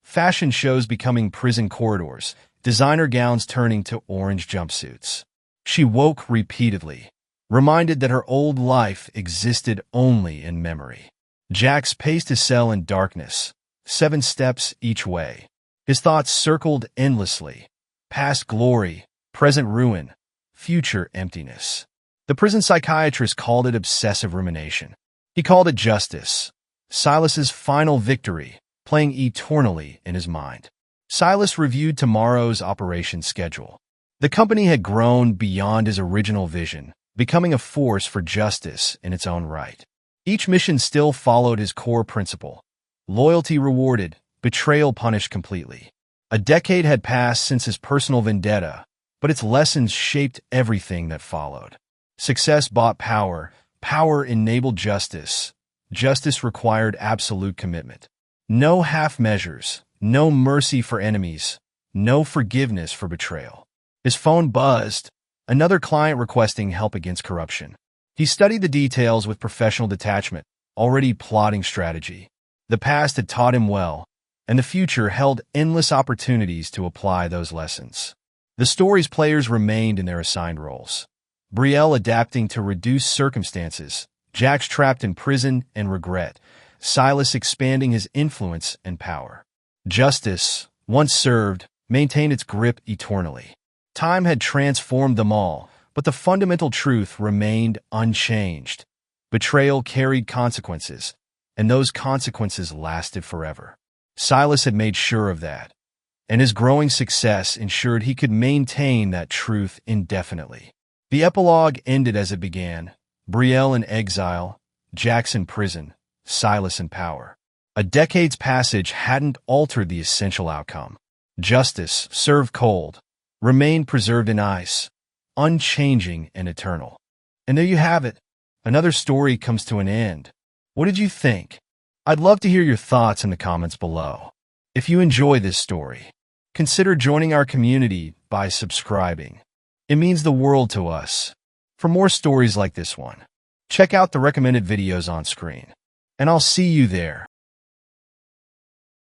Fashion shows becoming prison corridors, designer gowns turning to orange jumpsuits. She woke repeatedly, reminded that her old life existed only in memory. Jax paced his cell in darkness, 7 steps each way. His thoughts circled endlessly. Past glory, present ruin, future emptiness. The prison psychiatrist called it obsessive rumination. He called it justice. Silas's final victory, playing eternally in his mind. Silas reviewed tomorrow's operation schedule. The company had grown beyond his original vision, becoming a force for justice in its own right. Each mission still followed his core principle: loyalty rewarded, betrayal punished completely. A decade had passed since his personal vendetta, but its lessons shaped everything that followed. Success bought power, power enabled justice. Justice required absolute commitment. No half measures, no mercy for enemies, no forgiveness for betrayal. His phone buzzed, another client requesting help against corruption. He studied the details with professional detachment, already plotting strategy. The past had taught him well, and the future held endless opportunities to apply those lessons. The story's players remained in their assigned roles. Brielle adapting to reduced circumstances, Jax trapped in prison and regret, Silas expanding his influence and power. Justice, once served, maintained its grip eternally. Time had transformed them all, But the fundamental truth remained unchanged. Betrayal carried consequences, and those consequences lasted forever. Silas had made sure of that, and his growing success ensured he could maintain that truth indefinitely. The epilogue ended as it began: Brielle in exile, Jackson in prison, Silas in power. A decade's passage hadn't altered the essential outcome. Justice, served cold, remained preserved in ice, unchanging and eternal. And there you have it. Another story comes to an end. What did you think? I'd love to hear your thoughts in the comments below. If you enjoy this story, consider joining our community by subscribing. It means the world to us. For more stories like this one, check out the recommended videos on screen. And I'll see you there.